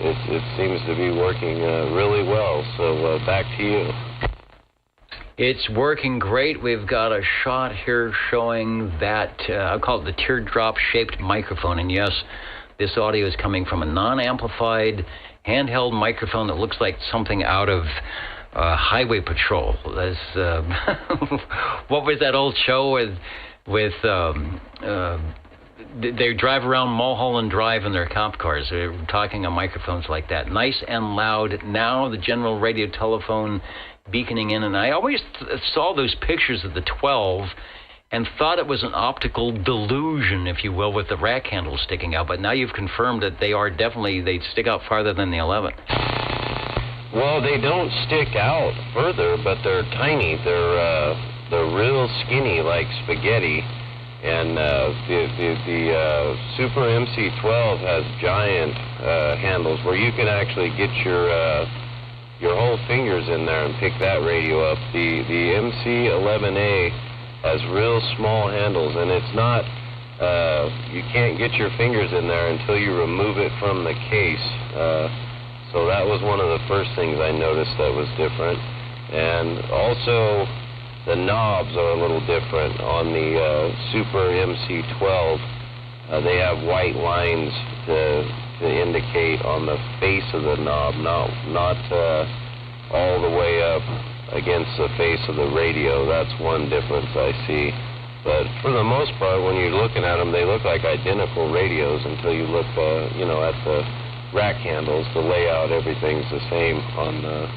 it seems to be working really well. So back to you. It's working great. We've got a shot here showing that, I'll call it the teardrop-shaped microphone. And yes, this audio is coming from a non-amplified handheld microphone that looks like something out of Highway Patrol. What was that old show with they drive around Mulholland Drive in their cop cars. They're talking on microphones like that. Nice and loud. Now the general radio telephone beaconing in. And I always saw those pictures of the 12 and thought it was an optical delusion, if you will, with the rack handles sticking out. But now you've confirmed that they stick out farther than the 11. Well, they don't stick out further, but they're tiny. They're real skinny, like spaghetti. And the Super MC12 has giant handles where you can actually get your whole fingers in there and pick that radio up. The MC11A has real small handles, and it's not. You can't get your fingers in there until you remove it from the case. So that was one of the first things I noticed that was different. And also, the knobs are a little different on the Super MC12. They have white lines to indicate on the face of the knob, not all the way up against the face of the radio. That's one difference I see. But for the most part, when you're looking at them, they look like identical radios until you look, at the rack handles. The layout, everything's the same on the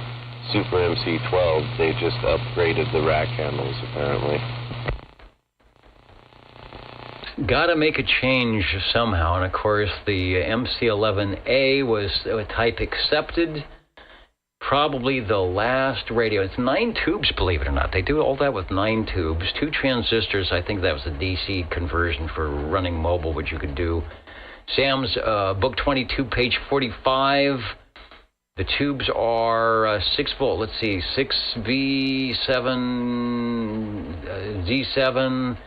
Super MC12. They just upgraded the rack handles, apparently. Got to make a change somehow. And, of course, the MC11A was type accepted. Probably the last radio. It's 9 tubes, believe it or not. They do all that with 9 tubes. 2 transistors. I think that was a DC conversion for running mobile, which you could do. Sam's book 22, page 45. The tubes are 6 volt. Let's see, 6V7, Z7.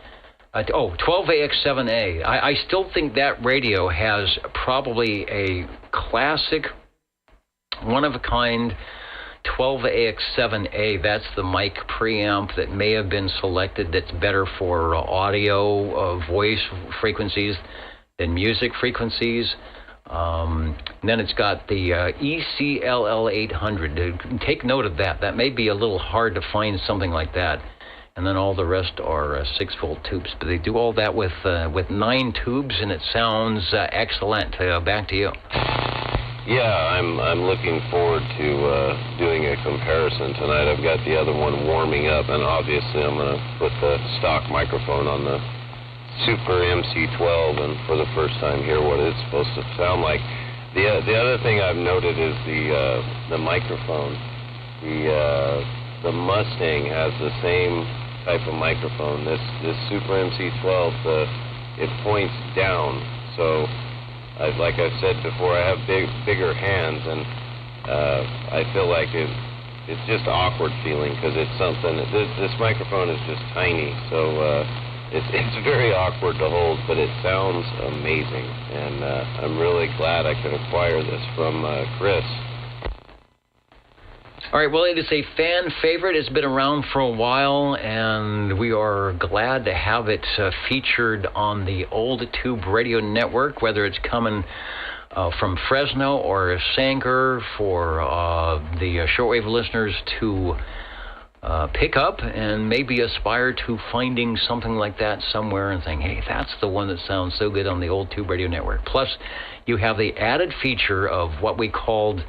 12AX7A. I still think that radio has probably a classic, one-of-a-kind 12AX7A. That's the mic preamp that may have been selected that's better for audio, voice frequencies than music frequencies. Then it's got the ECLL800. Take note of that. That may be a little hard to find something like that. And then all the rest are 6-volt tubes. But they do all that with 9 tubes, and it sounds excellent. Back to you. Yeah, I'm looking forward to doing a comparison tonight. I've got the other one warming up, and obviously I'm going to put the stock microphone on the Super MC12 and for the first time hear what it's supposed to sound like. The other thing I've noted is the microphone. The Mustang has the same type of microphone. This Super MC12, it points down. So, like I said before, I have bigger hands, and I feel like it's just awkward feeling because it's something. This microphone is just tiny, so it's very awkward to hold, but it sounds amazing, and I'm really glad I could acquire this from Chris. All right, well, it is a fan favorite. It's been around for a while, and we are glad to have it featured on the Old Tube Radio Network, whether it's coming from Fresno or Sanger for the shortwave listeners to pick up and maybe aspire to finding something like that somewhere and saying, hey, that's the one that sounds so good on the Old Tube Radio Network. Plus, you have the added feature of what we called...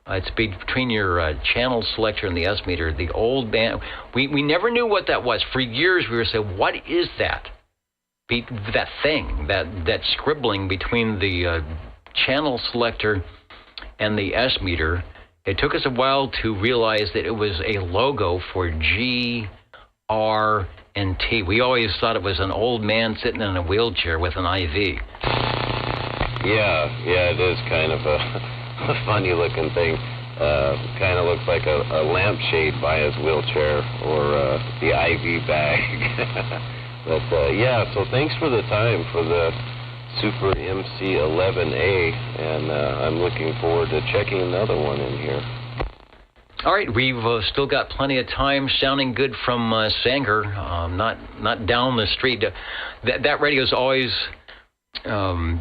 it's between your channel selector and the S-meter, the old band. We never knew what that was. For years we were saying, what is that? That thing, that scribbling between the channel selector and the S-meter. It took us a while to realize that it was a logo for G, R, and T. We always thought it was an old man sitting in a wheelchair with an IV. Yeah, it is kind of a funny looking thing. Kind of looks like a lampshade by his wheelchair or the IV bag. But so thanks for the time for the Super MC11A, and I'm looking forward to checking another one in here. All right, we've still got plenty of time. Sounding good from Sanger, not down the street. That radio's always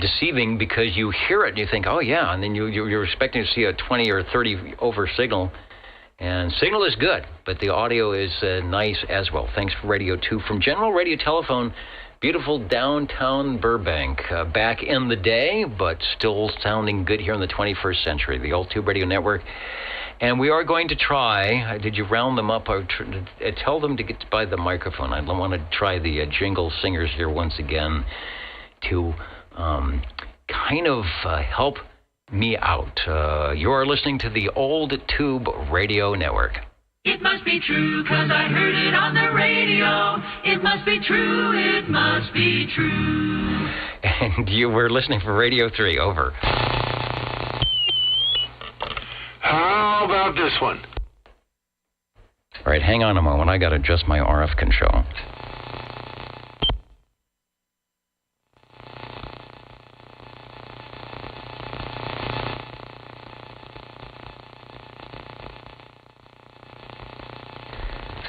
deceiving because you hear it and you think, oh yeah, and then you're expecting to see a 20 or 30 over signal. And signal is good, but the audio is nice as well. Thanks for Radio 2 from General Radio Telephone, beautiful downtown Burbank. Back in the day, but still sounding good here in the 21st century, the Old Tube Radio Network. And we are going to try, did you round them up? Or tell them to get by the microphone. I want to try the jingle singers here once again to kind of help me out. You are listening to the Old Tube Radio Network. It must be true, 'cause I heard it on the radio. It must be true, it must be true. And you were listening for Radio 3, over. How about this one? All right, hang on a moment. I got to adjust my RF control.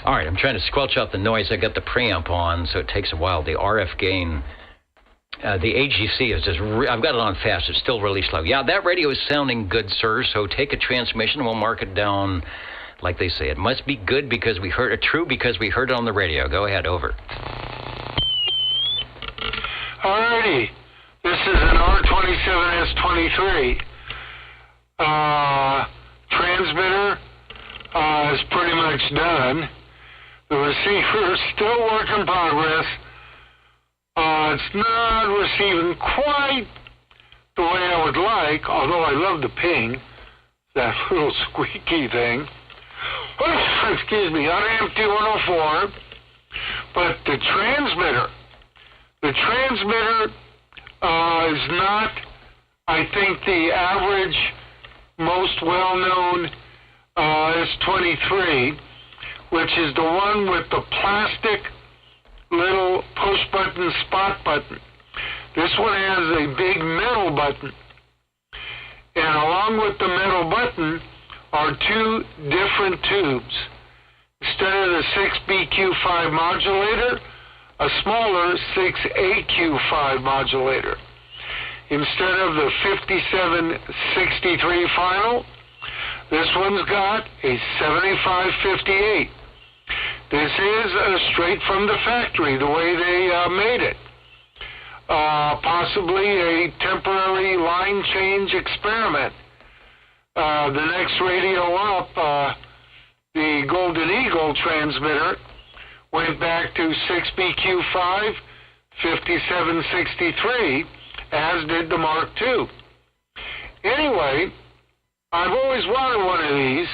All right, I'm trying to squelch out the noise. I got the preamp on, so it takes a while. The RF gain, the AGC is just, I've got it on fast. It's still really slow. Yeah, that radio is sounding good, sir, so take a transmission. We'll mark it down like they say. It must be good because we heard it, true because we heard it on the radio. Go ahead, over. All righty. This is an R27S23. Transmitter is pretty much done. The receiver is still work in progress. It's not receiving quite the way I would like, although I love the ping, that little squeaky thing. Excuse me, on empty 104. But the transmitter is not, I think, the average, most well-known S23, which is the one with the plastic little push-button spot button. This one has a big metal button. And along with the metal button are two different tubes. Instead of the 6BQ5 modulator, a smaller 6AQ5 modulator. Instead of the 5763 final, this one's got a 7558. This is straight from the factory, the way they made it. Possibly a temporary line change experiment. The next radio up, the Golden Eagle transmitter, went back to 6BQ5, 5763, as did the Mark II. Anyway, I've always wanted one of these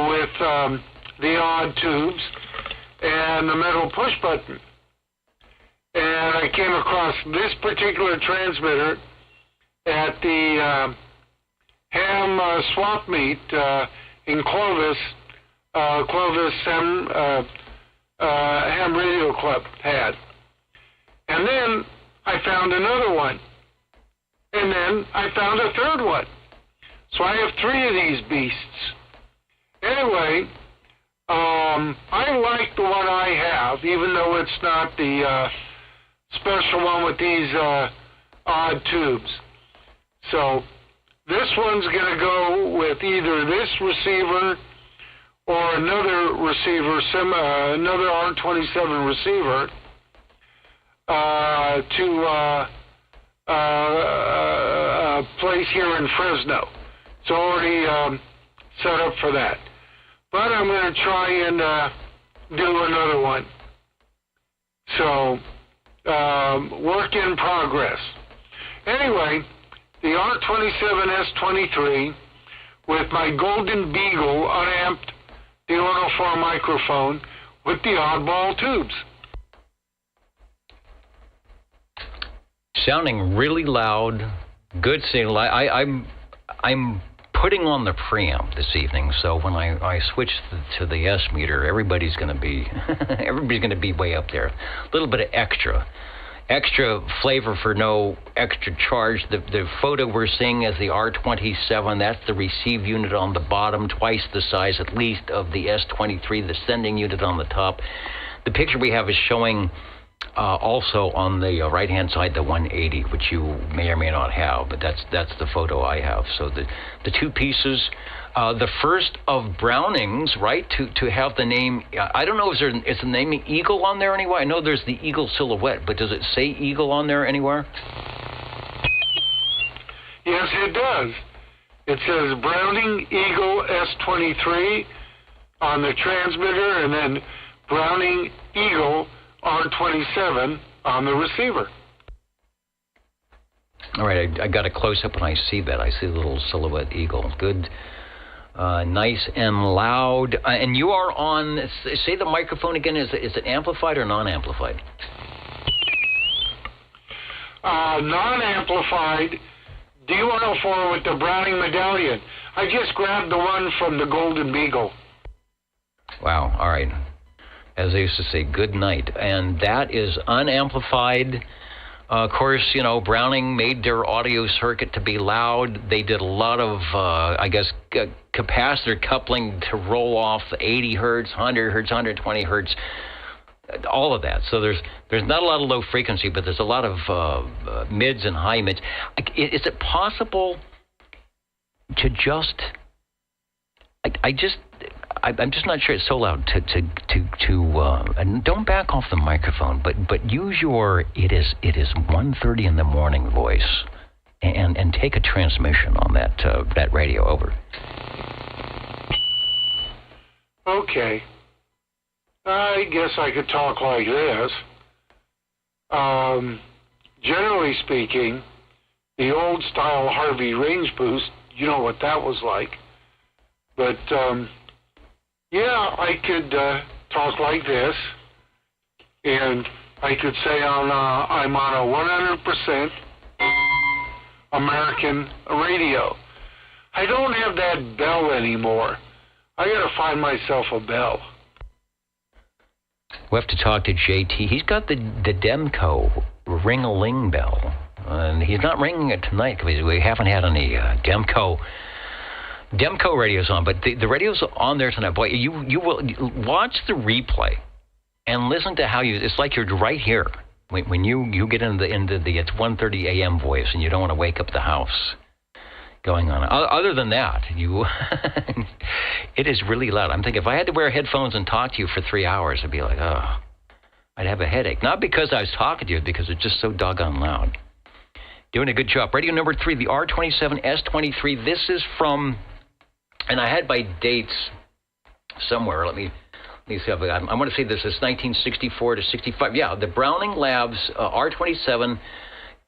with the odd tubes and the metal push button. And I came across this particular transmitter at the ham swap meet in Clovis. Clovis Ham Radio Club had. And then I found another one. And then I found a third one. So I have three of these beasts. Anyway, I like the one I have, even though it's not the special one with these odd tubes. So this one's going to go with either this receiver or another receiver, another R27 receiver, to a place here in Fresno. It's already set up for that. But I'm going to try and do another one. So, work in progress. Anyway, the R27S23 with my Golden Beagle unamped D104 microphone with the oddball tubes. Sounding really loud, good signal. I'm putting on the preamp this evening, so when I switch to the S meter, everybody's going to be way up there. A little bit of extra flavor for no extra charge. The photo we're seeing is the R27. That's the receive unit on the bottom, twice the size at least of the S23, the sending unit on the top. The picture we have is showing Also on the right-hand side, the 180, which you may or may not have, but that's the photo I have. So the two pieces, the first of Browning's, right, to have the name, I don't know, is the name Eagle on there anywhere? I know there's the Eagle silhouette, but does it say Eagle on there anywhere? Yes, it does. It says Browning Eagle S23 on the transmitter, and then Browning Eagle R27 on the receiver. All right, I got a close-up and I see that. I see the little silhouette eagle. Good, nice and loud. And you are on, say the microphone again, is it amplified or non-amplified? Non-amplified, D104 with the Browning medallion. I just grabbed the one from the Golden Beagle. Wow, all right. As they used to say, good night. And that is unamplified. Of course, you know, Browning made their audio circuit to be loud. They did a lot of, capacitor coupling to roll off 80 hertz, 100 hertz, 120 hertz, all of that. So there's not a lot of low frequency, but there's a lot of mids and high mids. Is it possible to just... I'm just not sure it's so loud and don't back off the microphone, but use your it is 1:30 in the morning voice and take a transmission on that radio. Over. Okay. I guess I could talk like this. Generally speaking, the old style Harvey range boost, you know what that was like. But yeah, I could talk like this, and I could say I'm on a 100% American radio. I don't have that bell anymore. I got to find myself a bell. We have to talk to JT. He's got the Demco ring-a-ling bell, and he's not ringing it tonight because we haven't had any Demco radios on, but the radio's on there tonight. Boy, you will watch the replay and listen to how it's like you're right here when you get into the it's 1:30 a.m. voice and you don't want to wake up the house going on. Other than that, it is really loud. I'm thinking if I had to wear headphones and talk to you for 3 hours, I'd be like, oh, I'd have a headache. Not because I was talking to you, because it's just so doggone loud. Doing a good job. Radio number 3, the R27 S23. This is from... And I had my dates somewhere. Let me see if I'm going to say this is 1964 to 65. Yeah, the Browning Labs R27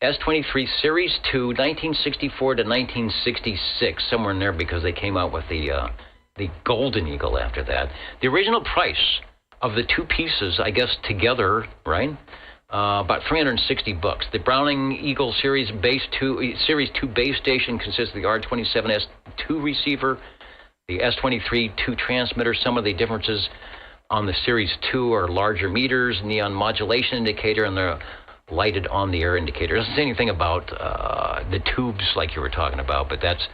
S23 Series 2, 1964 to 1966, somewhere in there, because they came out with the Golden Eagle after that. The original price of the two pieces, I guess together, right? About $360. The Browning Eagle Series 2 base station consists of the R27 S2 receiver, the S23 2 transmitter. Some of the differences on the Series 2 are larger meters, neon modulation indicator, and the lighted on-the-air indicator. It doesn't say anything about the tubes like you were talking about, but that's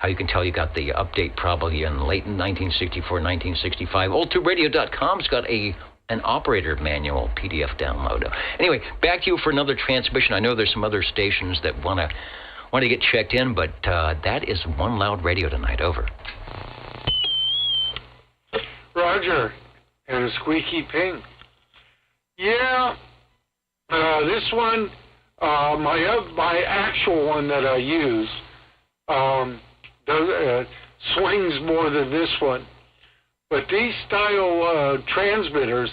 how you can tell you got the update probably in late 1964, 1965. Oldtuberadio.com's got an operator manual PDF download. Anyway, back to you for another transmission. I know there's some other stations that want to get checked in, but that is one loud radio tonight. Over. Roger, and a squeaky ping. Yeah, this one, my actual one that I use, swings more than this one. But these style transmitters,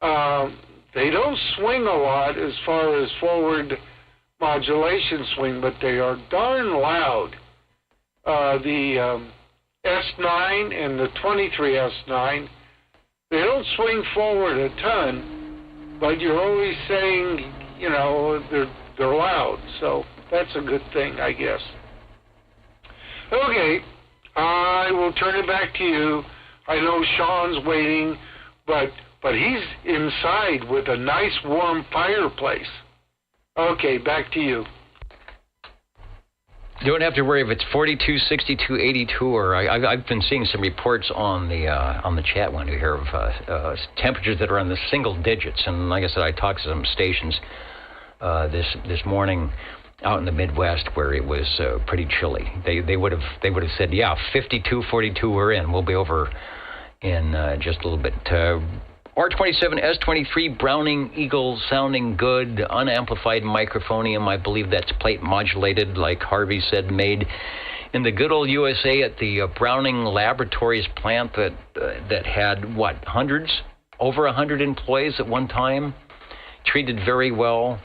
they don't swing a lot as far as forward modulation swing, but they are darn loud. The S9 and the 23S9, they don't swing forward a ton, but you're always saying, you know, they're loud. So that's a good thing, I guess. Okay, I will turn it back to you. I know Sean's waiting, but he's inside with a nice warm fireplace. Okay, back to you. You don't have to worry if it's 42, 62, 82, or I've been seeing some reports on the chat window here of temperatures that are in the single digits. And like I said, I talked to some stations this morning out in the Midwest where it was pretty chilly. They would have said, yeah, 52, 42, we're in. We'll be over in just a little bit. R27, S23, Browning Eagle sounding good, unamplified microphonium. I believe that's plate modulated, like Harvey said, made in the good old USA at the Browning Laboratories plant that had, over 100 employees at one time, treated very well.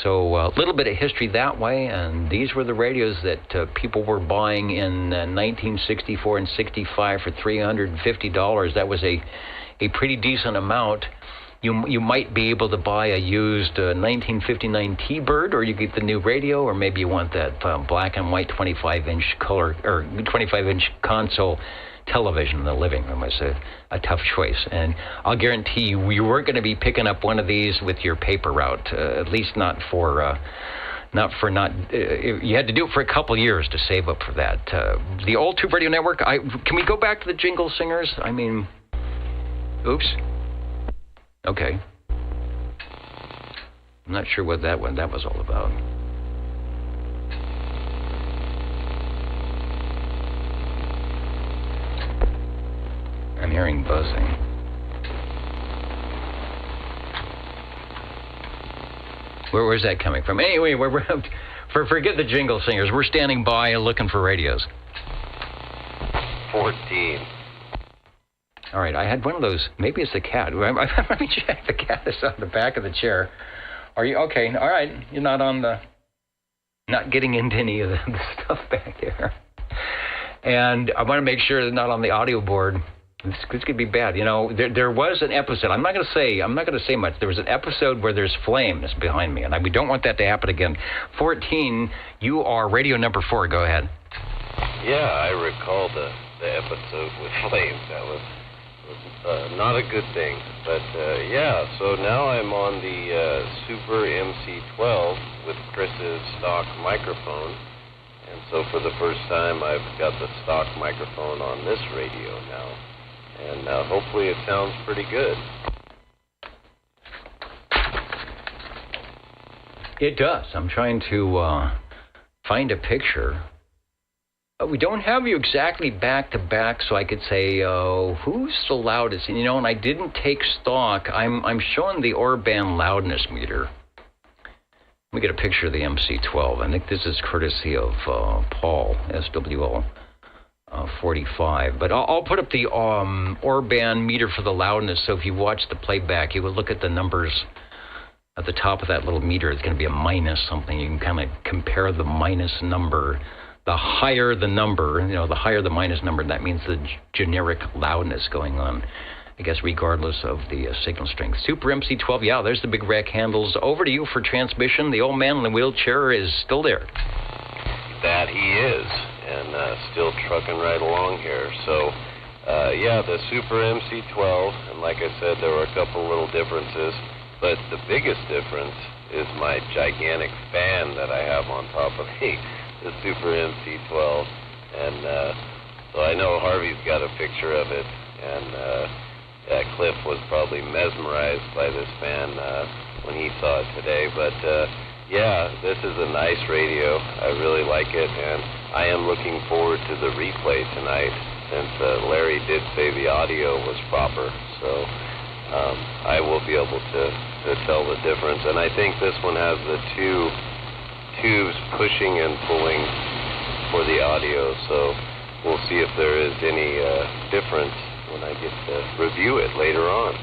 So a little bit of history that way, and these were the radios that people were buying in 1964 and 65 for $350. That was a pretty decent amount. You might be able to buy a used 1959 T-Bird, or you get the new radio, or maybe you want that black and white 25-inch color or 25-inch console television in the living room. It's a tough choice, and I'll guarantee you weren't going to be picking up one of these with your paper route, at least not for you had to do it for a couple years to save up for that. The old Tube Radio Network. Can we go back to the jingle singers? I mean, oops. Okay. I'm not sure what that was all about. I'm hearing buzzing. Where's that coming from? Anyway, forget the jingle singers. We're standing by looking for radios. 14. All right, I had one of those. Maybe it's the cat. Let me check. The cat is on the back of the chair. Are you okay? All right, you're not getting into any of the stuff back there. And I want to make sure they're not on the audio board. This could be bad. You know, there was an episode. I'm not going to say much. There was an episode where there's flames behind me, and we don't want that to happen again. 14. You are radio number 4. Go ahead. Yeah, I recall the episode with flames. That was not a good thing. But yeah, so now I'm on the Super MC12 with Chris's stock microphone. And so for the first time, I've got the stock microphone on this radio now. And hopefully it sounds pretty good. It does. I'm trying to find a picture. We don't have you exactly back to back, so I could say, who's the loudest? And, and I didn't take stock. I'm showing the Orban loudness meter. Let me get a picture of the MC12. I think this is courtesy of Paul, SWL 45. But I'll put up the Orban meter for the loudness, so if you watch the playback, you would look at the numbers at the top of that little meter. It's going to be a minus something. You can kind of compare the minus number. The higher the number, the higher the minus number, that means the generic loudness going on, I guess, regardless of the signal strength. Super MC12, yeah, there's the big rack handles. Over to you for transmission. The old man in the wheelchair is still there. That he is, and still trucking right along here. So, yeah, the Super MC12, and like I said, there were a couple little differences, but the biggest difference is my gigantic fan that I have on top of the Super MC12, and so I know Harvey's got a picture of it, and Cliff was probably mesmerized by this fan when he saw it today, but yeah, this is a nice radio. I really like it, and I am looking forward to the replay tonight, since Larry did say the audio was proper, so I will be able to tell the difference, and I think this one has the two tubes pushing and pulling for the audio, so we'll see if there is any difference when I get to review it later on.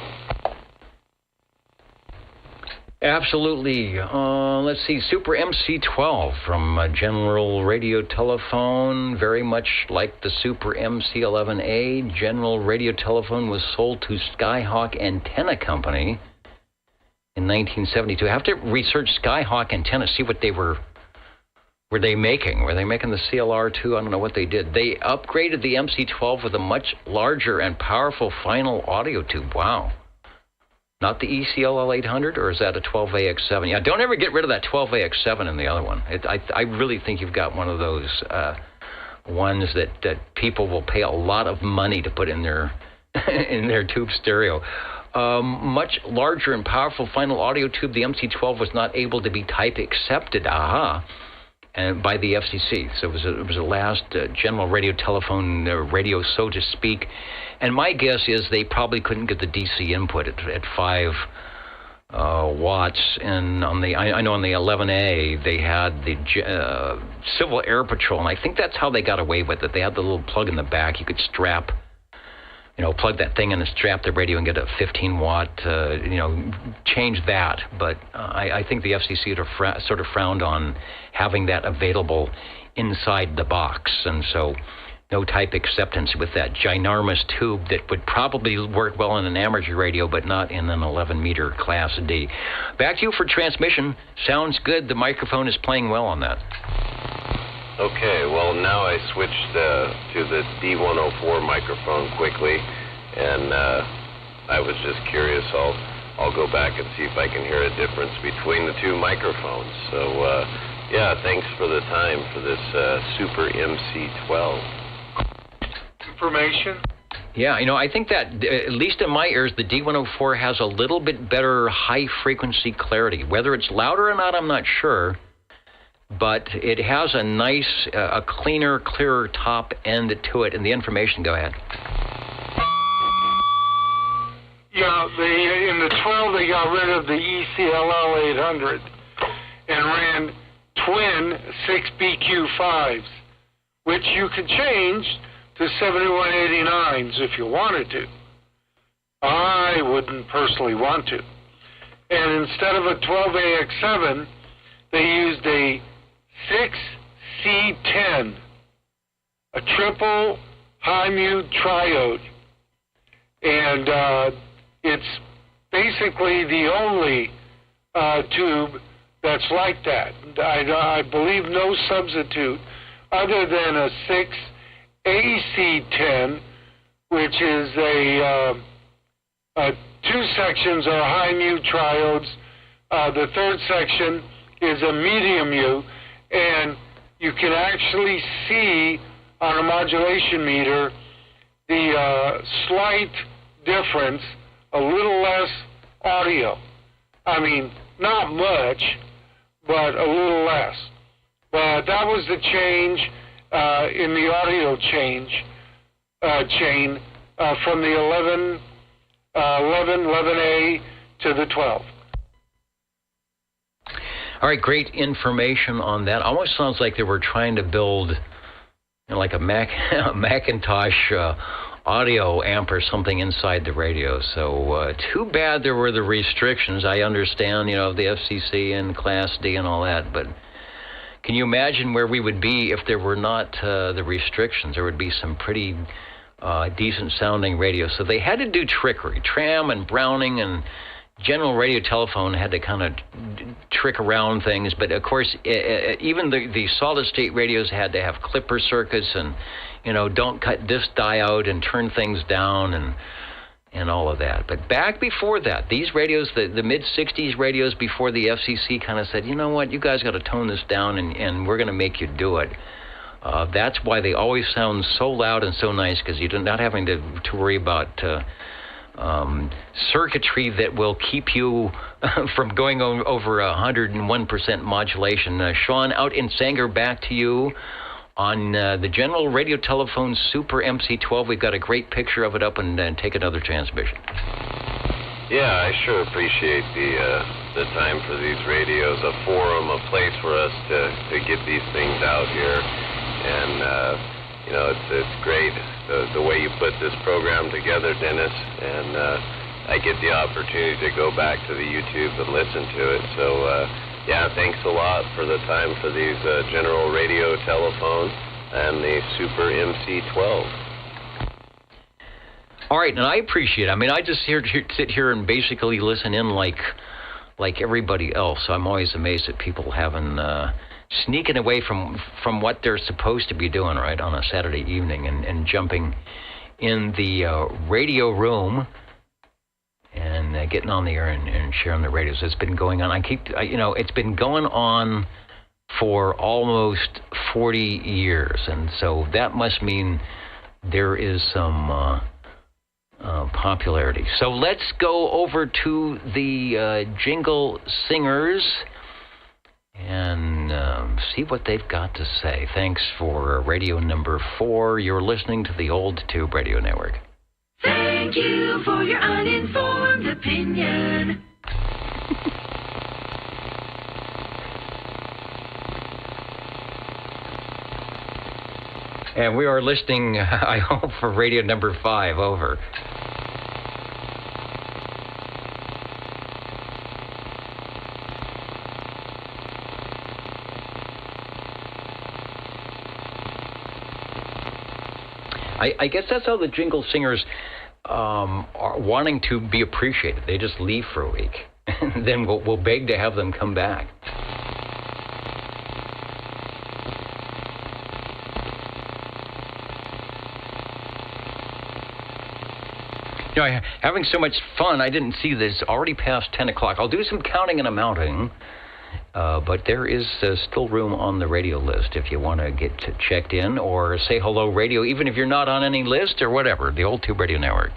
Absolutely. Let's see, Super MC12 from General Radio Telephone, very much like the Super MC11A. General Radio Telephone was sold to Skyhawk Antenna Company in 1972. I have to research Skyhawk Antenna, see what they were they making. Were they making the CLR2? I don't know what they did. They upgraded the MC12 with a much larger and powerful final audio tube. Wow. Not the ECLL 800, or is that a 12AX7? Yeah, don't ever get rid of that 12AX7 in the other one. I really think you've got one of those ones that people will pay a lot of money to put in their in their tube stereo. Much larger and powerful final audio tube, the MC12 was not able to be type accepted. And by the FCC. So it was the last general radio telephone radio, so to speak. And my guess is they probably couldn't get the DC input at 5 watts. And I know on the 11A they had the Civil Air Patrol, and I think that's how they got away with it. They had the little plug in the back. You could strap, plug that thing in and strap the radio and get a 15-watt, change that. But I think the FCC sort of frowned on having that available inside the box. And so no type acceptance with that ginormous tube that would probably work well in an amateur radio, but not in an 11-meter Class D. Back to you for transmission. Sounds good. The microphone is playing well on that. Okay, well, now I switched to the D104 microphone quickly, and I was just curious. I'll go back and see if I can hear a difference between the two microphones. So, yeah, thanks for the time for this Super MC12. Information? Yeah, I think that, at least in my ears, the D104 has a little bit better high-frequency clarity. Whether it's louder or not, I'm not sure. But it has a nice, a cleaner, clearer top end to it. And the information, go ahead. Yeah, in the 12, they got rid of the ECLL 800 and ran twin 6BQ5s, which you could change to 7189s if you wanted to. I wouldn't personally want to. And instead of a 12AX7, they used a 6C10, a triple high mute triode. And it's basically the only tube that's like that. I believe no substitute other than a 6AC10, which is two sections are high mute triodes. The third section is a medium mute, and you can actually see on a modulation meter the slight difference, a little less audio. I mean, not much, but a little less. But that was the change in the audio chain from the 11A to the 12. All right, great information on that. Almost sounds like they were trying to build like a Macintosh audio amp or something inside the radio. So too bad there were the restrictions. I understand, the FCC and Class D and all that, but can you imagine where we would be if there were not the restrictions? There would be some pretty decent sounding radio. So they had to do trickery. Tram and Browning and General Radio Telephone had to kind of trick around things, but of course even the solid state radios had to have clipper circuits and don't cut this diode and turn things down and all of that. But back before that, these radios, the mid-60s radios before the FCC kind of said, you know what, you guys got to tone this down and we're going to make you do it. That's why they always sound so loud and so nice, because you're not having to worry about circuitry that will keep you from going over 101% modulation. Sean, out in Sanger, back to you. On the General Radio Telephone Super MC12, we've got a great picture of it up, and take another transmission. Yeah, I sure appreciate the time for these radios, a forum, a place for us to get these things out here. And, it's great the way you put this program together, Dennis. And I get the opportunity to go back to the YouTube and listen to it. So, yeah, thanks a lot for the time for these General Radio Telephones and the Super MC12. All right, and I appreciate it. I mean, I just sit here and basically listen in like everybody else. I'm always amazed at people having sneaking away from what they're supposed to be doing, right, on a Saturday evening and jumping in the radio room and getting on the air and sharing the radios. It's been going on. It's been going on for almost 40 years, and so that must mean there is some popularity. So let's go over to the Jingle Singers and see what they've got to say. Thanks for radio number 4. You're listening to the Old Tube Radio Network. Thank you for your uninformed opinion. And we are listening, I hope, for radio number 5. Over. I guess that's how the Jingle Singers are wanting to be appreciated. They just leave for a week, and then we'll beg to have them come back. Having so much fun, I didn't see this. Already past 10 o'clock. I'll do some counting and amounting. But there is still room on the radio list if you want to get checked in or say hello radio, even if you're not on any list or whatever, the Old Tube Radio Network.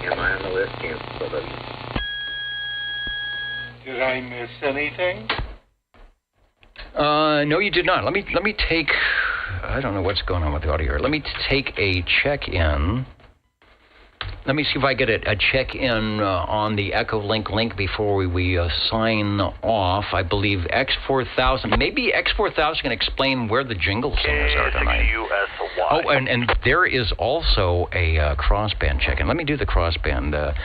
Am I on the list? Did I miss anything? No, you did not. Let me take. I don't know what's going on with the audio here. Let me take a check-in. Let me see if I get a check-in on the EchoLink link before we sign off. I believe X4000. Maybe X4000 can explain where the Jingle Singers are tonight. K6USY. Oh, and there is also a crossband check-in. Let me do the crossband.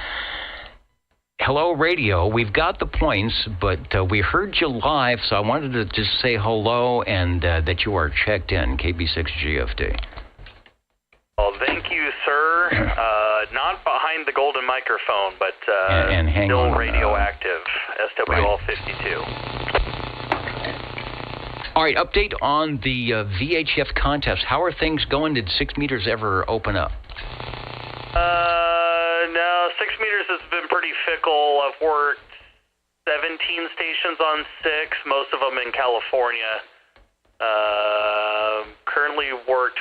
Hello, radio. We've got the points, but we heard you live, so I wanted to just say hello and that you are checked in, KB6GFD. Well, thank you, sir. Not behind the golden microphone, but and hang still on, radioactive, SWL52. All right, update on the VHF contest. How are things going? Did 6 meters ever open up? No, 6 meters has been pretty fickle. I've worked 17 stations on 6, most of them in California. Currently worked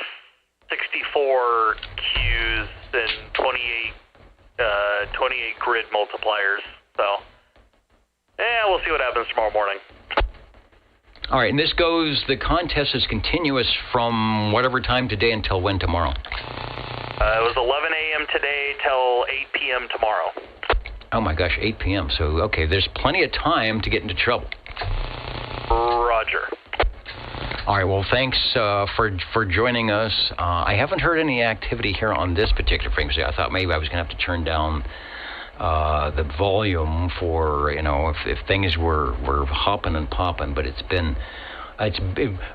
64 queues and 28 grid multipliers. So, we'll see what happens tomorrow morning. All right, and this goes, the contest is continuous from whatever time today until when tomorrow? It was 11 a.m. today till 8 p.m. tomorrow. Oh my gosh, 8 p.m. So, okay, there's plenty of time to get into trouble. Roger. All right, well, thanks for joining us. I haven't heard any activity here on this particular frequency. I thought maybe I was going to have to turn down the volume for, if things were hopping and popping, but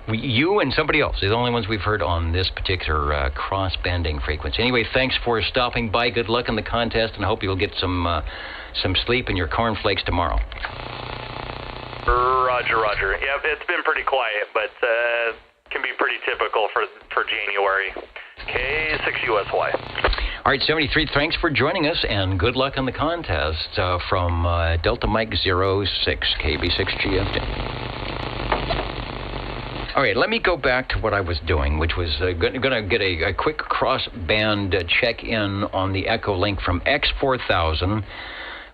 you and somebody else, they're the only ones we've heard on this particular cross-banding frequency. Anyway, thanks for stopping by. Good luck in the contest, and I hope you'll get some sleep in your cornflakes tomorrow. Roger. Yeah, it's been pretty quiet, but can be pretty typical for January. K6USY. All right, 73, thanks for joining us, and good luck in the contest from Delta Mike 06, KB6GFD. All right, let me go back to what I was doing, which was going to get a quick cross-band check-in on the EchoLink from X4000,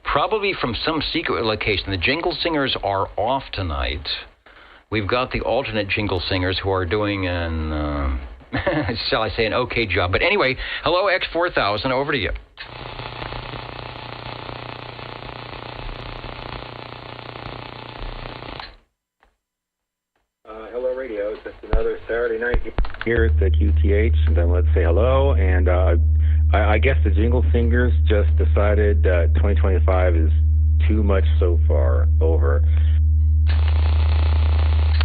probably from some secret location. The Jingle Singers are off tonight. We've got the alternate Jingle Singers who are doing an, shall I say, an okay job. But anyway, hello, X4000, over to you. Hello, radio. It's just another Saturday night here at the QTH, and then let's say hello. And I guess the Jingle Singers just decided 2025 is too much so far. Over.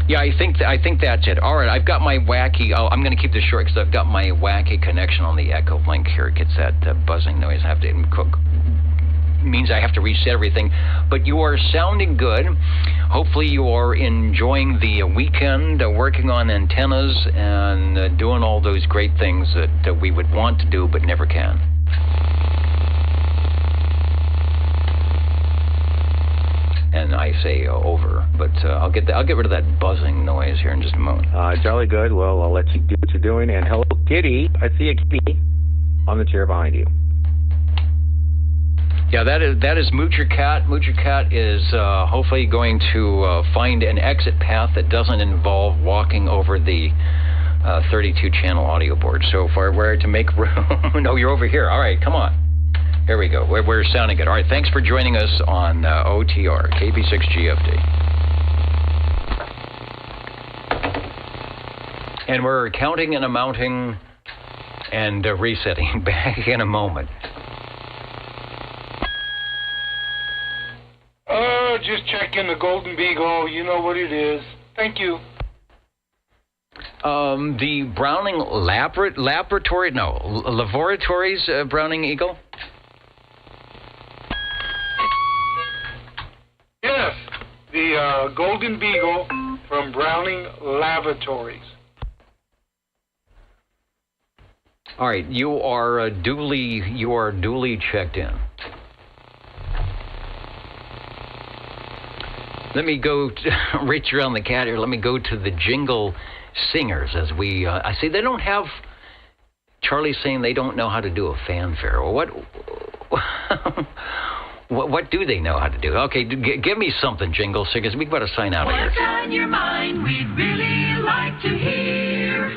Yeah, I think that's it. All right, I've got my wacky. Oh, I'm going to keep this short because I've got my wacky connection on the EchoLink here. It gets that buzzing noise. I have to means I have to reset everything. But you are sounding good. Hopefully, you are enjoying the weekend, working on antennas and doing all those great things that we would want to do but never can. And I say over, but I'll get rid of that buzzing noise here in just a moment. Jolly good. Well, I'll let you do what you're doing. And hello, Kitty. I see a kitty on the chair behind you. Yeah, that is Moocher Cat. Moocher Cat is hopefully going to find an exit path that doesn't involve walking over the 32-channel audio board. So for where to make room. No, you're over here. All right, come on. Here we go. We're sounding good. All right, thanks for joining us on OTR, KB6GFD. And we're counting and amounting and resetting back in a moment. Just checking the Golden Beagle. You know what it is. Thank you. The Browning Laboratories Browning Eagle? Yes, the Golden Beagle from Browning Laboratories. All right, you are duly checked in. Let me go reach around the cat here. Let me go to the jingle singers as we. I see they don't have. Charlie's saying they don't know how to do a fanfare. Well, what do they know how to do? Okay, give me something, jingle singers. We better sign out of here. What's on your mind? We'd really like to hear.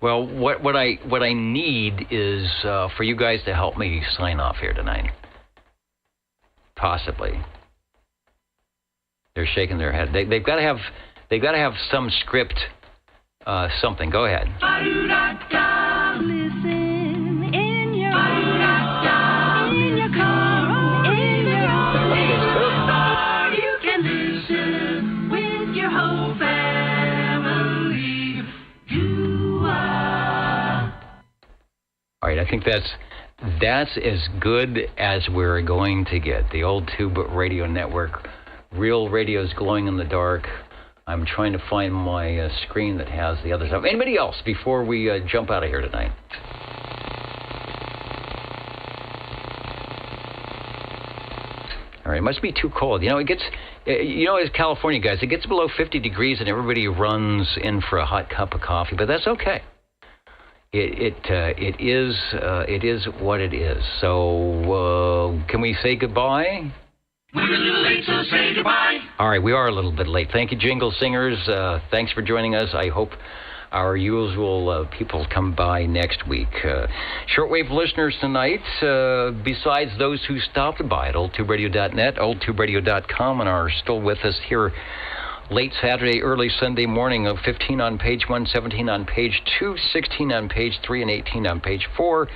Well, what I need is for you guys to help me sign off here tonight. Possibly. They're shaking their head. They've got to have some script, something. Go ahead. Listen in your car, in your car, in your office. You can listen with your whole family. All right, I think that's as good as we're going to get. The old Tube Radio Network. Real radio's glowing in the dark. I'm trying to find my screen that has the other stuff. Anybody else before we jump out of here tonight? All right, it must be too cold. You know, it gets, as California guys, it gets below 50 degrees and everybody runs in for a hot cup of coffee, but that's okay. It is what it is. So can we say goodbye? We're a little late, so say goodbye. All right, we are a little bit late. Thank you, Jingle Singers. Thanks for joining us. I hope our usual people come by next week. Shortwave listeners tonight, besides those who stopped by at oldtuberadio.net, oldtuberadio.com, and are still with us here late Saturday, early Sunday morning of 15 on page 1, 17 on page 2, 16 on page 3, and 18 on page 4,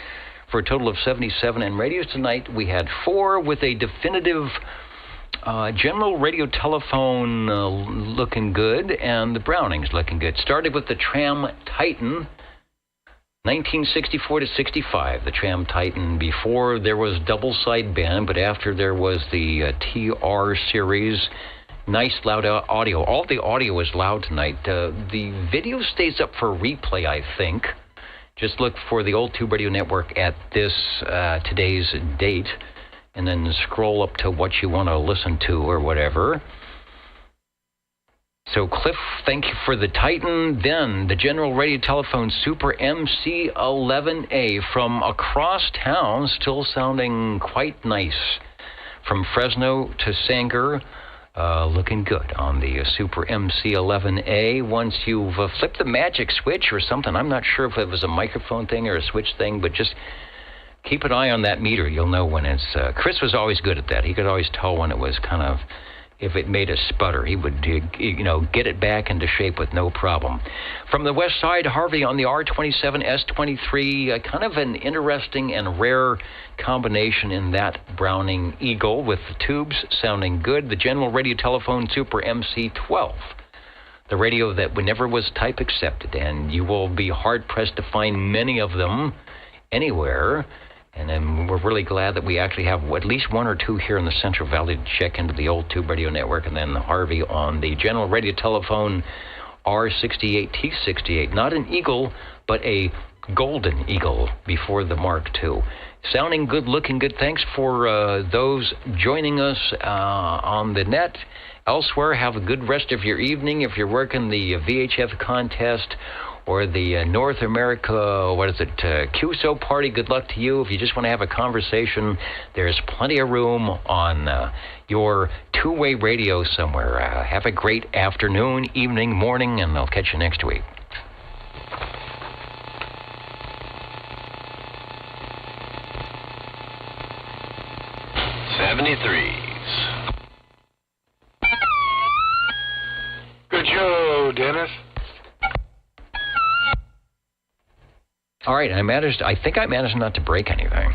for a total of 77. And radios tonight, we had 4 with a definitive general radio telephone looking good, and the Brownings looking good. Started with the Tram Titan, 1964 to 65. The Tram Titan, before there was double sideband, but after there was the TR series. Nice loud audio. All the audio is loud tonight. The video stays up for replay, I think. Just look for the old Tube Radio Network at this today's date, and then scroll up to what you want to listen to or whatever. So, Cliff, thank you for the Titan. Then the General Radio Telephone Super MC11A from across town, still sounding quite nice. From Fresno to Sanger, looking good on the Super MC11A. Once you've flipped the magic switch or something, I'm not sure if it was a microphone thing or a switch thing, but just keep an eye on that meter. You'll know when it's... Chris was always good at that. He could always tell when it was kind of if it made a sputter. He would, get it back into shape with no problem. From the west side, Harvey on the R27 S23, kind of an interesting and rare combination in that Browning Eagle with the tubes sounding good. The General Radio Telephone Super MC12. The radio that never was type accepted, and you will be hard-pressed to find many of them anywhere. And then we're really glad that we actually have at least one or two here in the Central Valley to check into the old Tube Radio Network, and then Harvey on the General Radio Telephone R68 T68. Not an Eagle, but a Golden Eagle before the Mark II. Sounding good, looking good. Thanks for those joining us on the net. Elsewhere, have a good rest of your evening. If you're working the VHF contest or the North America, QSO party, good luck to you. If you just want to have a conversation, there's plenty of room on your two-way radio somewhere. Have a great afternoon, evening, morning, and I'll catch you next week. Good show, Dennis. All right, I think I managed not to break anything.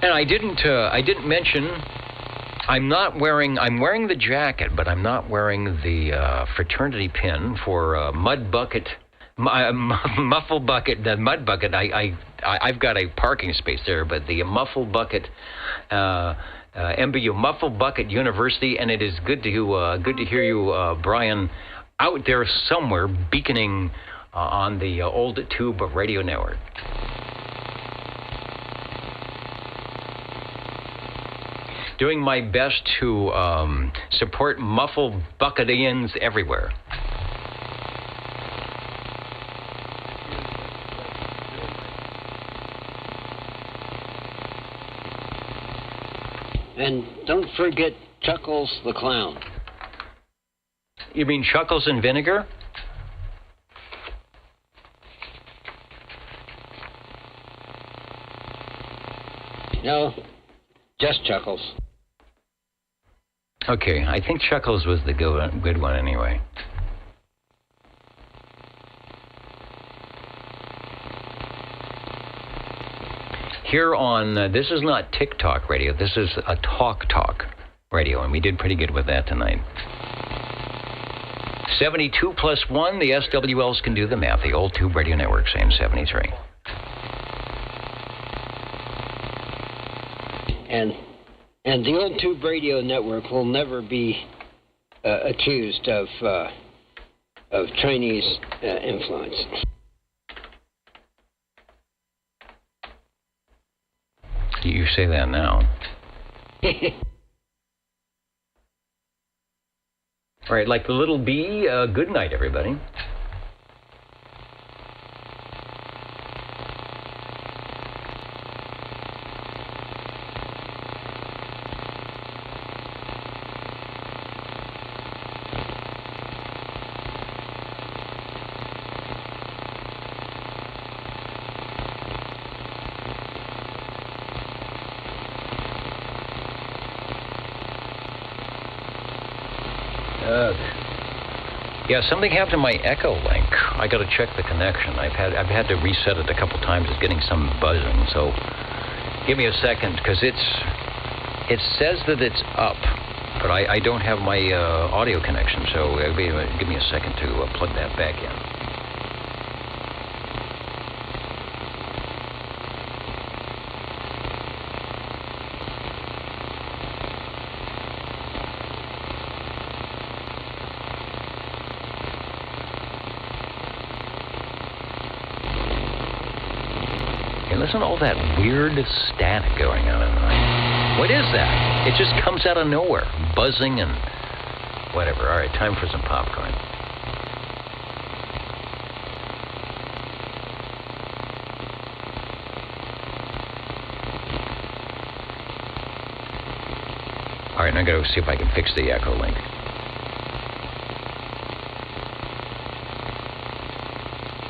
And I didn't mention, I'm wearing the jacket, but I'm not wearing the fraternity pin for Mud Bucket, Muffle Bucket, the Mud Bucket. I've got a parking space there, but the Muffle Bucket, MBU Muffle Bucket University, and it is good to hear you, Brian, out there somewhere beaconing on the old Tube Radio Network. Doing my best to support Muffle Bucketians everywhere. And don't forget Chuckles the Clown. You mean Chuckles and Vinegar? No, just Chuckles. Okay, I think Chuckles was the good one anyway. Here on, this is not TikTok radio, this is a Talk radio, and we did pretty good with that tonight. 72 plus 1, the SWLs can do the math. The old Tube Radio Network saying 73. And the old Tube Radio Network will never be accused of Chinese influence. You say that now. All right, like the little bee, good night, everybody. Yeah, something happened to my EchoLink. I got to check the connection. I've had to reset it a couple times. It's getting some buzzing. So give me a second, because it says that it's up, but I don't have my audio connection. So give me a second to plug that back in. Listen to all that weird static going on in the night. What is that? It just comes out of nowhere, buzzing and whatever. All right, time for some popcorn. All right, now I got to see if I can fix the EchoLink.